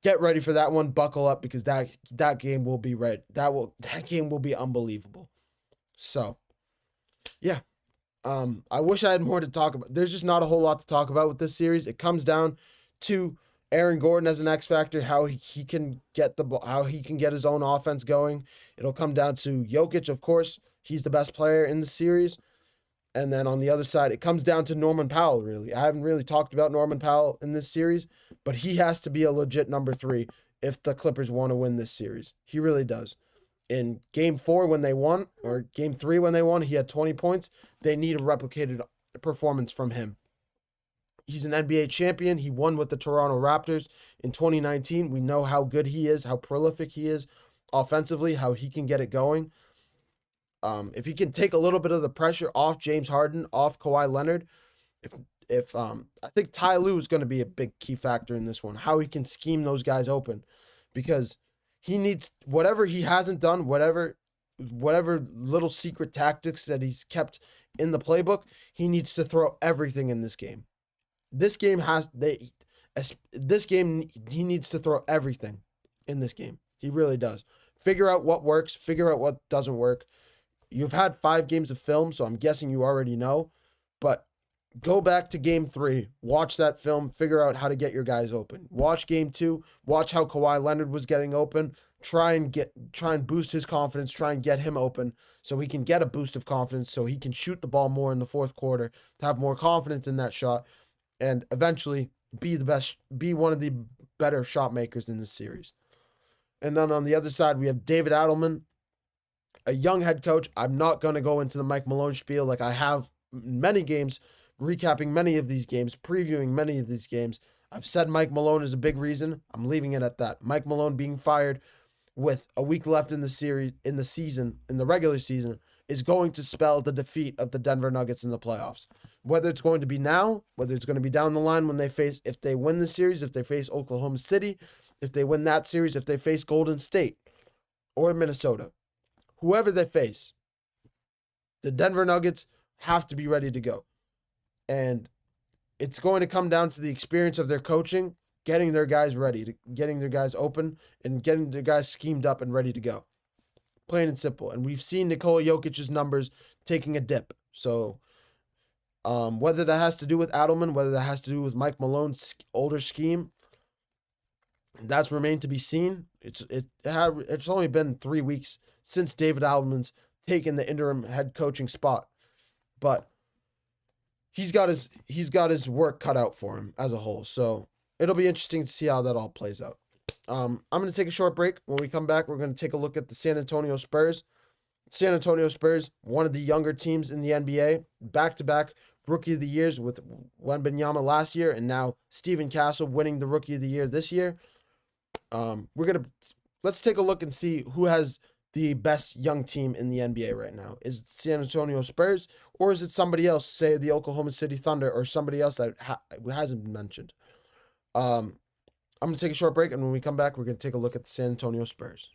get ready for that one. Buckle up, because that game will be red. That game will be unbelievable. So, yeah. I wish I had more to talk about. There's just not a whole lot to talk about with this series. It comes down to Aaron Gordon as an X factor, how he can get how he can get his own offense going. It'll come down to Jokic, of course. He's the best player in the series. And then on the other side, it comes down to Norman Powell, really. I haven't really talked about Norman Powell in this series, but he has to be a legit number 3 if the Clippers want to win this series. He really does. In Game 4 when they won, or Game 3 when they won, he had 20 points. They need a replicated performance from him. He's an NBA champion. He won with the Toronto Raptors in 2019. We know how good he is, how prolific he is offensively, how he can get it going. If he can take a little bit of the pressure off James Harden, off Kawhi Leonard, I think Ty Lue is going to be a big key factor in this one, how he can scheme those guys open, because he needs whatever he hasn't done, whatever little secret tactics that he's kept in the playbook, he needs to throw everything in this game. This game he needs to throw everything in this game. He really does. Figure out what works, figure out what doesn't work. You've had 5 games of film, so I'm guessing you already know, but go back to Game 3, watch that film, figure out how to get your guys open. Watch Game 2, watch how Kawhi Leonard was getting open, try and boost his confidence, try and get him open so he can get a boost of confidence, so he can shoot the ball more in the fourth quarter, to have more confidence in that shot, and eventually be one of the better shot makers in this series. And then on the other side, we have David Adelman, a young head coach. I'm not going to go into the Mike Malone spiel like I have many games, recapping many of these games, previewing many of these games. I've said Mike Malone is a big reason. I'm leaving it at that. Mike Malone being fired with a week left in the regular season, is going to spell the defeat of the Denver Nuggets in the playoffs. Whether it's going to be now, whether it's going to be down the line if they win the series, if they face Oklahoma City, if they win that series, if they face Golden State or Minnesota, whoever they face, the Denver Nuggets have to be ready to go. And it's going to come down to the experience of their coaching, getting their guys ready, getting their guys open, and getting their guys schemed up and ready to go. Plain and simple. And we've seen Nikola Jokic's numbers taking a dip. So whether that has to do with Adelman, whether that has to do with Mike Malone's older scheme, that's remained to be seen. It's only been 3 weeks since David Adelman's taken the interim head coaching spot, but he's got his work cut out for him as a whole. So it'll be interesting to see how that all plays out. I'm going to take a short break. When we come back, we're going to take a look at the San Antonio Spurs. San Antonio Spurs, one of the younger teams in the NBA, back-to-back Rookie of the Years with Wembanyama last year, and now Steven Castle winning the Rookie of the Year this year. Let's take a look and see who has the best young team in the NBA right now. Is it San Antonio Spurs, or is it somebody else, say the Oklahoma City Thunder, or somebody else that hasn't been mentioned? I'm going to take a short break, and when we come back, we're going to take a look at the San Antonio Spurs.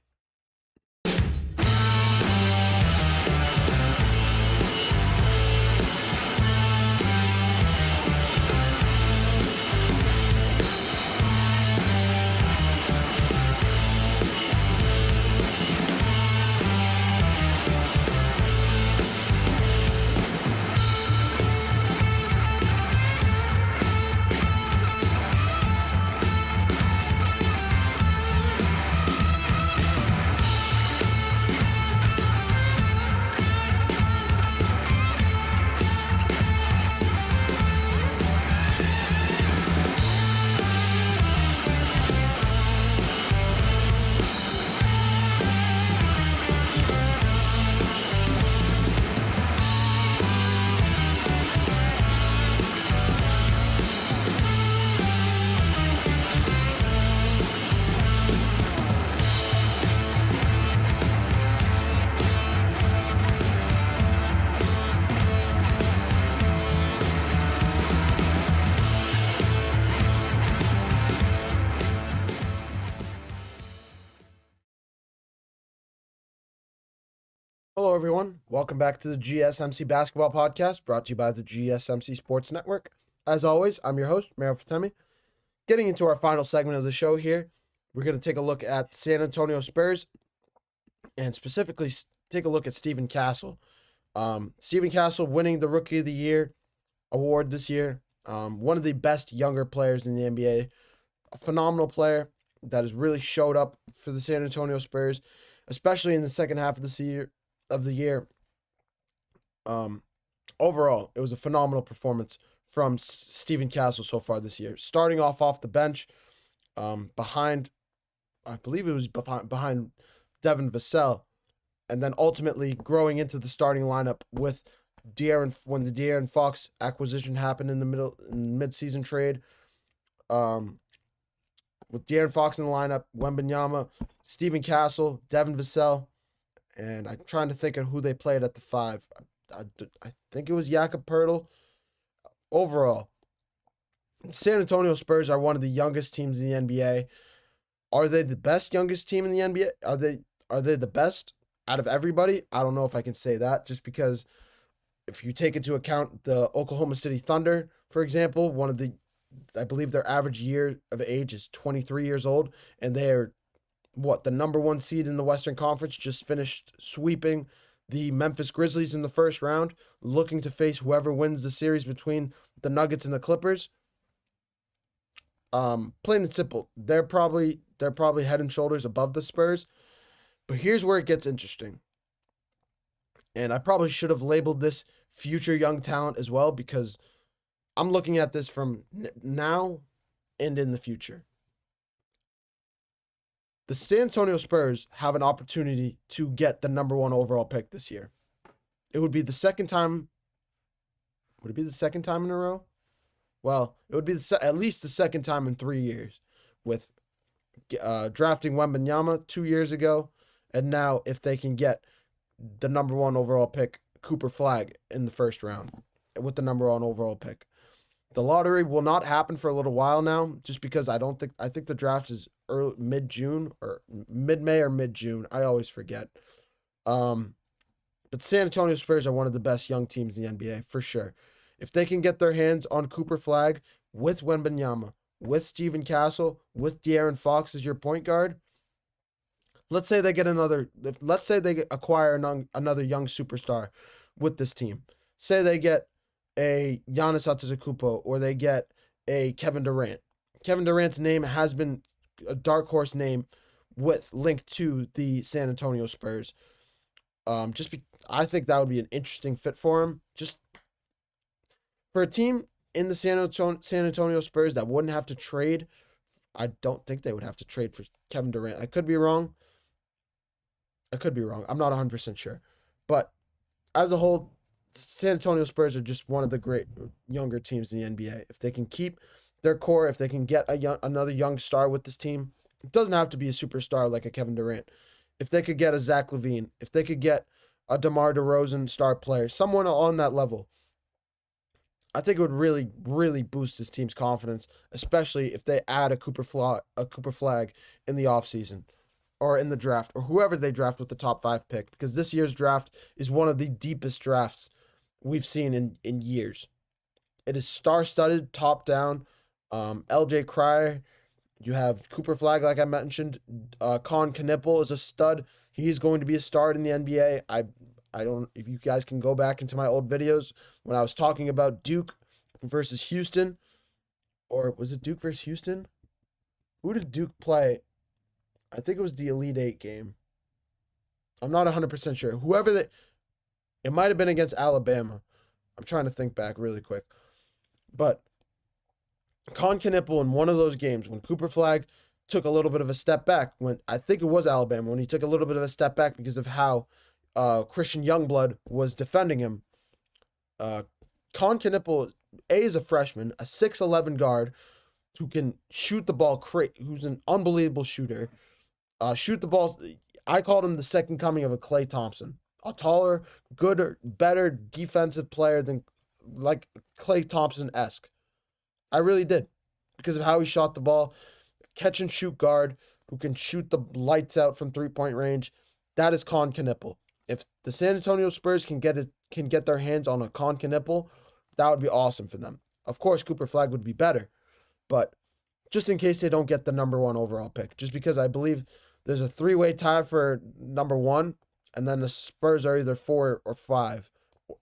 Hello, everyone. Welcome back to the GSMC Basketball Podcast, brought to you by the GSMC Sports Network. As always, I'm your host, Mehrob Fatemi. Getting into our final segment of the show here, we're going to take a look at San Antonio Spurs, and specifically take a look at Steven Castle. Steven Castle winning the Rookie of the Year award this year. One of the best younger players in the NBA. a phenomenal player that has really showed up for the San Antonio Spurs, especially in the second half of the year. Overall, it was a phenomenal performance from Steven Castle so far this year. Starting off the bench, behind, I believe it was behind Devin Vassell, and then ultimately growing into the starting lineup with when the De'Aaron Fox acquisition happened in the mid-season trade. With De'Aaron Fox in the lineup, Wembanyama, Steven Castle, Devin Vassell, and I'm trying to think of who they played at the 5. I think it was Jakob Poeltl. Overall, San Antonio Spurs are one of the youngest teams in the NBA. Are they the best youngest team in the NBA? Are they the best out of everybody? I don't know if I can say that, just because if you take into account the Oklahoma City Thunder, for example, I believe their average year of age is 23 years old, and they're the number 1 seed in the Western Conference, just finished sweeping the Memphis Grizzlies in the first round, looking to face whoever wins the series between the Nuggets and the Clippers. Plain and simple, they're probably head and shoulders above the Spurs. But here's where it gets interesting. And I probably should have labeled this future young talent as well, because I'm looking at this from now and in the future. The San Antonio Spurs have an opportunity to get the number 1 overall pick this year. It would be the second time. Would it be the second time in a row? Well, it would be at least the second time in 3 years, with drafting Wembanyama 2 years ago, and now if they can get the number 1 overall pick, Cooper Flagg, in the first round with the number 1 overall pick. The lottery will not happen for a little while now, just because I think the draft is mid-June or mid-May or mid-June. I always forget. But San Antonio Spurs are one of the best young teams in the NBA for sure. If they can get their hands on Cooper Flagg with Wembanyama, with Steven Castle, with De'Aaron Fox as your point guard, let's say they acquire another young superstar with this team. Say they get a Giannis Antetokounmpo, or they get a Kevin Durant. Kevin Durant's name has been a dark horse name linked to the San Antonio Spurs. I think that would be an interesting fit for him. Just for a team in the San Antonio Spurs that wouldn't have to trade. I don't think they would have to trade for Kevin Durant. I could be wrong. I'm not 100% sure. But as a whole, San Antonio Spurs are just one of the great younger teams in the NBA. If they can keep their core, if they can get another young star with this team, it doesn't have to be a superstar like a Kevin Durant. If they could get a Zach LaVine, if they could get a DeMar DeRozan star player, someone on that level, I think it would really, really boost this team's confidence, especially if they add a Cooper Flagg in the offseason or in the draft, or whoever they draft with the top 5 pick, because this year's draft is one of the deepest drafts we've seen in years. It is star-studded, top-down. LJ Cryer, you have Cooper Flagg, like I mentioned. Con Knipple is a stud. He's going to be a star in the NBA. I don't, if you guys can go back into my old videos when I was talking about Duke versus Houston, or was it Duke versus Houston? Who did Duke play? I think it was the Elite 8 game. I'm not 100% sure. It might have been against Alabama. I'm trying to think back really quick. But Con Knipple in one of those games, when Cooper Flagg took a little bit of a step back, I think it was Alabama, when he took a little bit of a step back because of how Christian Youngblood was defending him. Con Knipple, is a freshman, a 6'11 guard who can shoot the ball, who's an unbelievable shooter. Shoot the ball. I called him the second coming of a Klay Thompson. A taller, gooder, better defensive player than like Klay Thompson-esque. I really did, because of how he shot the ball. Catch and shoot guard who can shoot the lights out from 3-point range. That is Con Knipple. If the San Antonio Spurs can get their hands on a Con Knipple, that would be awesome for them. Of course, Cooper Flagg would be better, but just in case they don't get the number 1 overall pick, just because I believe there's a 3-way tie for number 1, and then the Spurs are either 4 or 5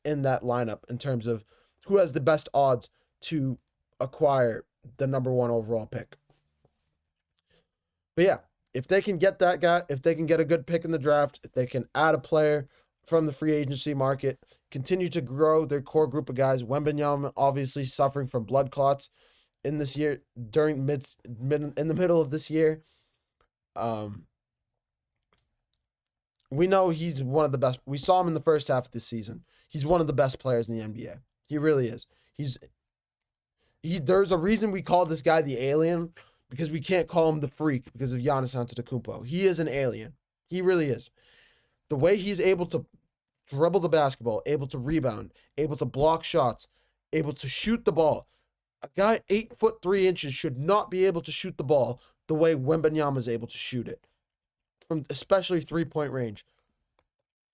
in that lineup in terms of who has the best odds to acquire the number 1 overall pick. But yeah, if they can get that guy, if they can get a good pick in the draft, if they can add a player from the free agency market, continue to grow their core group of guys. Wembanyama obviously suffering from blood clots in this year during in the middle of this year. We know he's one of the best. We saw him in the first half of this season. He's one of the best players in the NBA. He really is. There's a reason we call this guy the alien, because we can't call him the freak because of Giannis Antetokounmpo. He is an alien. He really is. The way he's able to dribble the basketball, able to rebound, able to block shots, able to shoot the ball. A guy 8'3" should not be able to shoot the ball the way Wembanyama is able to shoot it, from especially 3-point range.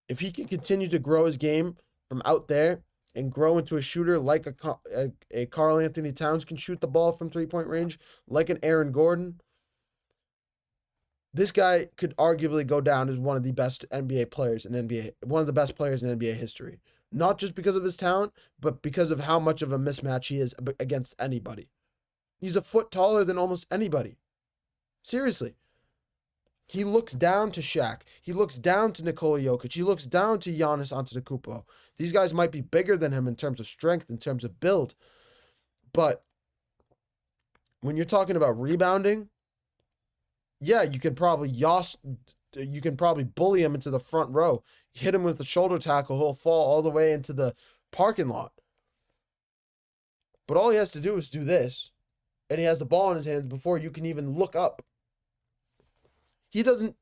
If he can continue to grow his game from out there and grow into a shooter like a Karl Anthony Towns can shoot the ball from 3-point range, like an Aaron Gordon, this guy could arguably go down as one of the best NBA players in NBA, one of the best players in NBA history. Not just because of his talent, but because of how much of a mismatch he is against anybody. He's a foot taller than almost anybody. Seriously. He looks down to Shaq. He looks down to Nikola Jokic. He looks down to Giannis Antetokounmpo. These guys might be bigger than him in terms of strength, in terms of build. But when you're talking about rebounding, yeah, you can probably bully him into the front row. Hit him with the shoulder tackle, he'll fall all the way into the parking lot. But all he has to do is do this, and he has the ball in his hands before you can even look up. He doesn't,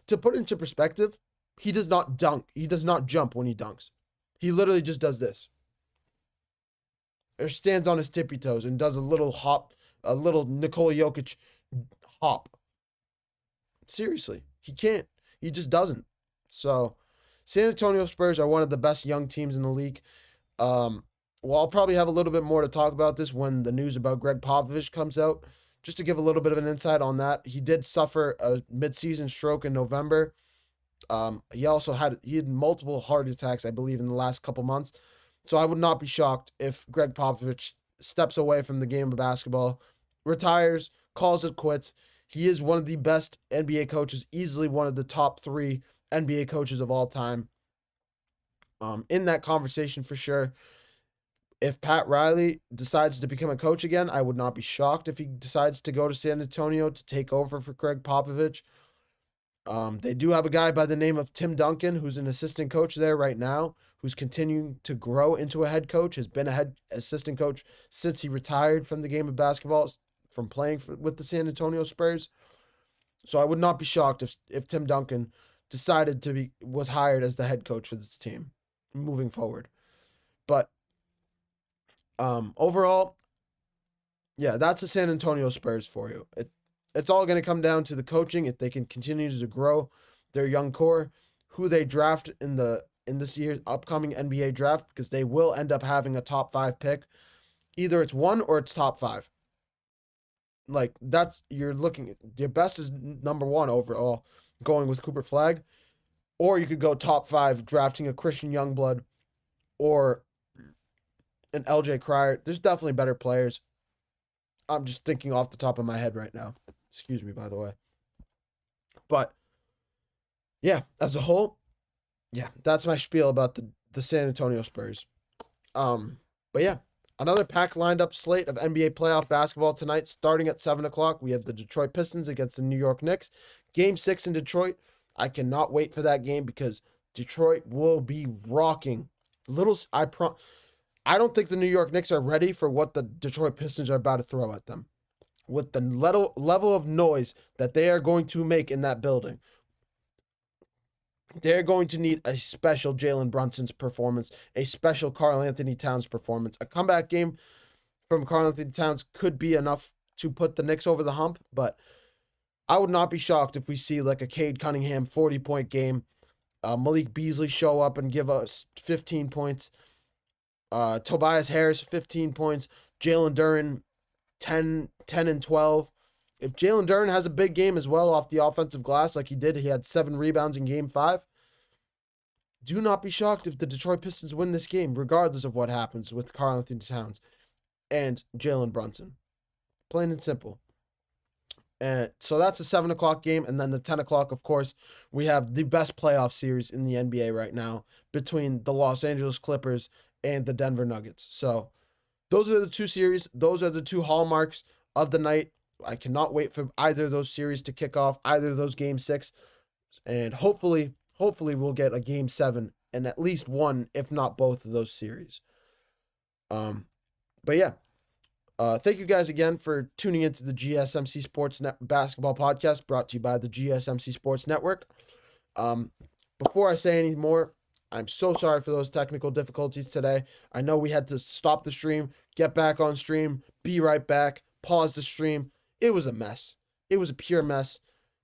to put it into perspective, he does not dunk. He does not jump when he dunks. He literally just does this. Or stands on his tippy toes and does a little hop, a little Nikola Jokic hop. Seriously, he can't. He just doesn't. So, San Antonio Spurs are one of the best young teams in the league. Well, I'll probably have a little bit more to talk about this when the news about Greg Popovich comes out. Just to give a little bit of an insight on that, he did suffer a midseason stroke in November. He had multiple heart attacks, I believe, in the last couple months. So I would not be shocked if Greg Popovich steps away from the game of basketball, retires, calls it quits. He is one of the best NBA coaches, easily one of the top 3 NBA coaches of all time. In that conversation for sure. If Pat Riley decides to become a coach again, I would not be shocked if he decides to go to San Antonio to take over for Greg Popovich. They do have a guy by the name of Tim Duncan, who's an assistant coach there right now, who's continuing to grow into a head coach, has been a head assistant coach since he retired from the game of basketball, from playing with the San Antonio Spurs. So I would not be shocked if Tim Duncan was hired as the head coach for this team moving forward. But overall, yeah, that's the San Antonio Spurs for you. It's all going to come down to the coaching. If they can continue to grow their young core, who they draft in this year's upcoming NBA draft, because they will end up having a top 5 pick. Either it's 1 or it's top 5. Like, you're looking at your best is number 1 overall, going with Cooper Flagg, or you could go top 5 drafting a Christian Youngblood or an LJ Cryer. There's definitely better players. I'm just thinking off the top of my head right now. Excuse me, by the way. But yeah, as a whole, yeah, that's my spiel about the San Antonio Spurs. But yeah, another packed lined up slate of NBA playoff basketball tonight, starting at 7 o'clock. We have the Detroit Pistons against the New York Knicks. Game 6 in Detroit. I cannot wait for that game because Detroit will be rocking. I don't think the New York Knicks are ready for what the Detroit Pistons are about to throw at them. With the level of noise that they are going to make in that building, they're going to need a special Jalen Brunson's performance, a special Karl Anthony Towns performance. A comeback game from Karl Anthony Towns could be enough to put the Knicks over the hump, but I would not be shocked if we see like a Cade Cunningham 40-point game, Malik Beasley show up and give us 15 points, Tobias Harris 15 points, Jalen Duren 10 and 12. If Jalen Duren has a big game as well off the offensive glass like he did, he had 7 rebounds in game 5. Do not be shocked if the Detroit Pistons win this game, regardless of what happens with Karl Anthony Towns and Jalen Brunson. Plain and simple. And so that's a 7 o'clock game. And then the 10 o'clock, of course, we have the best playoff series in the NBA right now between the Los Angeles Clippers and the Denver Nuggets. So those are the two series. Those are the two hallmarks of the night. I cannot wait for either of those series to kick off, either of those game 6. And hopefully we'll get a game 7 and at least one, if not both of those series. But yeah. Thank you guys again for tuning into the GSMC Sports Basketball Podcast, brought to you by the GSMC Sports Network. Before I say any more, I'm so sorry for those technical difficulties today. I know we had to stop the stream, get back on stream, be right back, pause the stream. It was a mess. It was a pure mess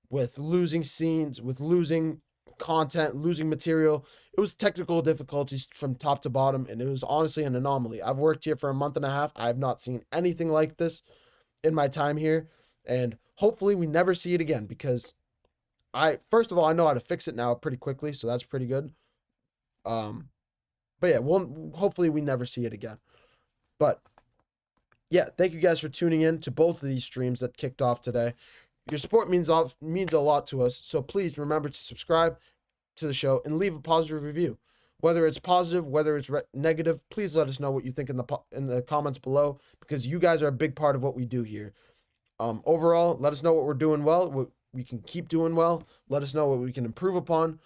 with losing scenes, with losing content, losing material. It was technical difficulties from top to bottom, and it was honestly an anomaly. I've worked here for a month and a half. I have not seen anything like this in my time here, and hopefully we never see it again, because first of all, I know how to fix it now pretty quickly, so that's pretty good. But yeah, hopefully we never see it again. But yeah, thank you guys for tuning in to both of these streams that kicked off today. Your support means a lot to us, so please remember to subscribe to the show and leave a positive review. Whether it's positive, whether it's negative, please let us know what you think in the comments below, because you guys are a big part of what we do here. Overall, let us know what we're doing well, what we can keep doing well. Let us know what we can improve upon.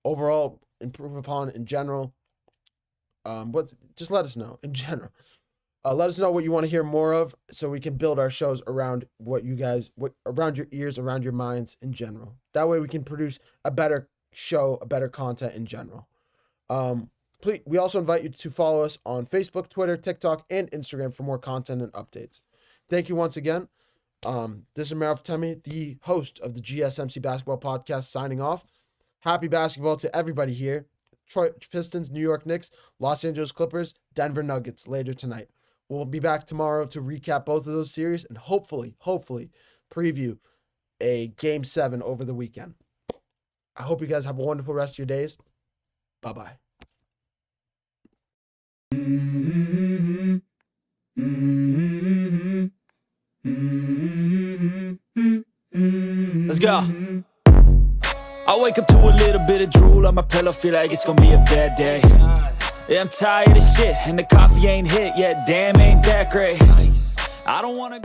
Overall, improve upon in general. Just let us know in general. Let us know what you want to hear more of, so we can build our shows around around your ears, around your minds in general. That way we can produce a better show, a better content in general. Please, we also invite you to follow us on Facebook, Twitter, TikTok, and Instagram for more content and updates. Thank you once again. This is Mehrob Fatemi, the host of the GSMC Basketball Podcast, signing off. Happy basketball to everybody here. Detroit Pistons, New York Knicks, Los Angeles Clippers, Denver Nuggets later tonight. We'll be back tomorrow to recap both of those series and hopefully preview a Game 7 over the weekend. I hope you guys have a wonderful rest of your days. Bye-bye. Let's go. I wake up to a little bit of drool on my pillow, feel like it's gonna be a bad day. Yeah, I'm tired of shit, and the coffee ain't hit yet, damn, ain't that great. I don't wanna go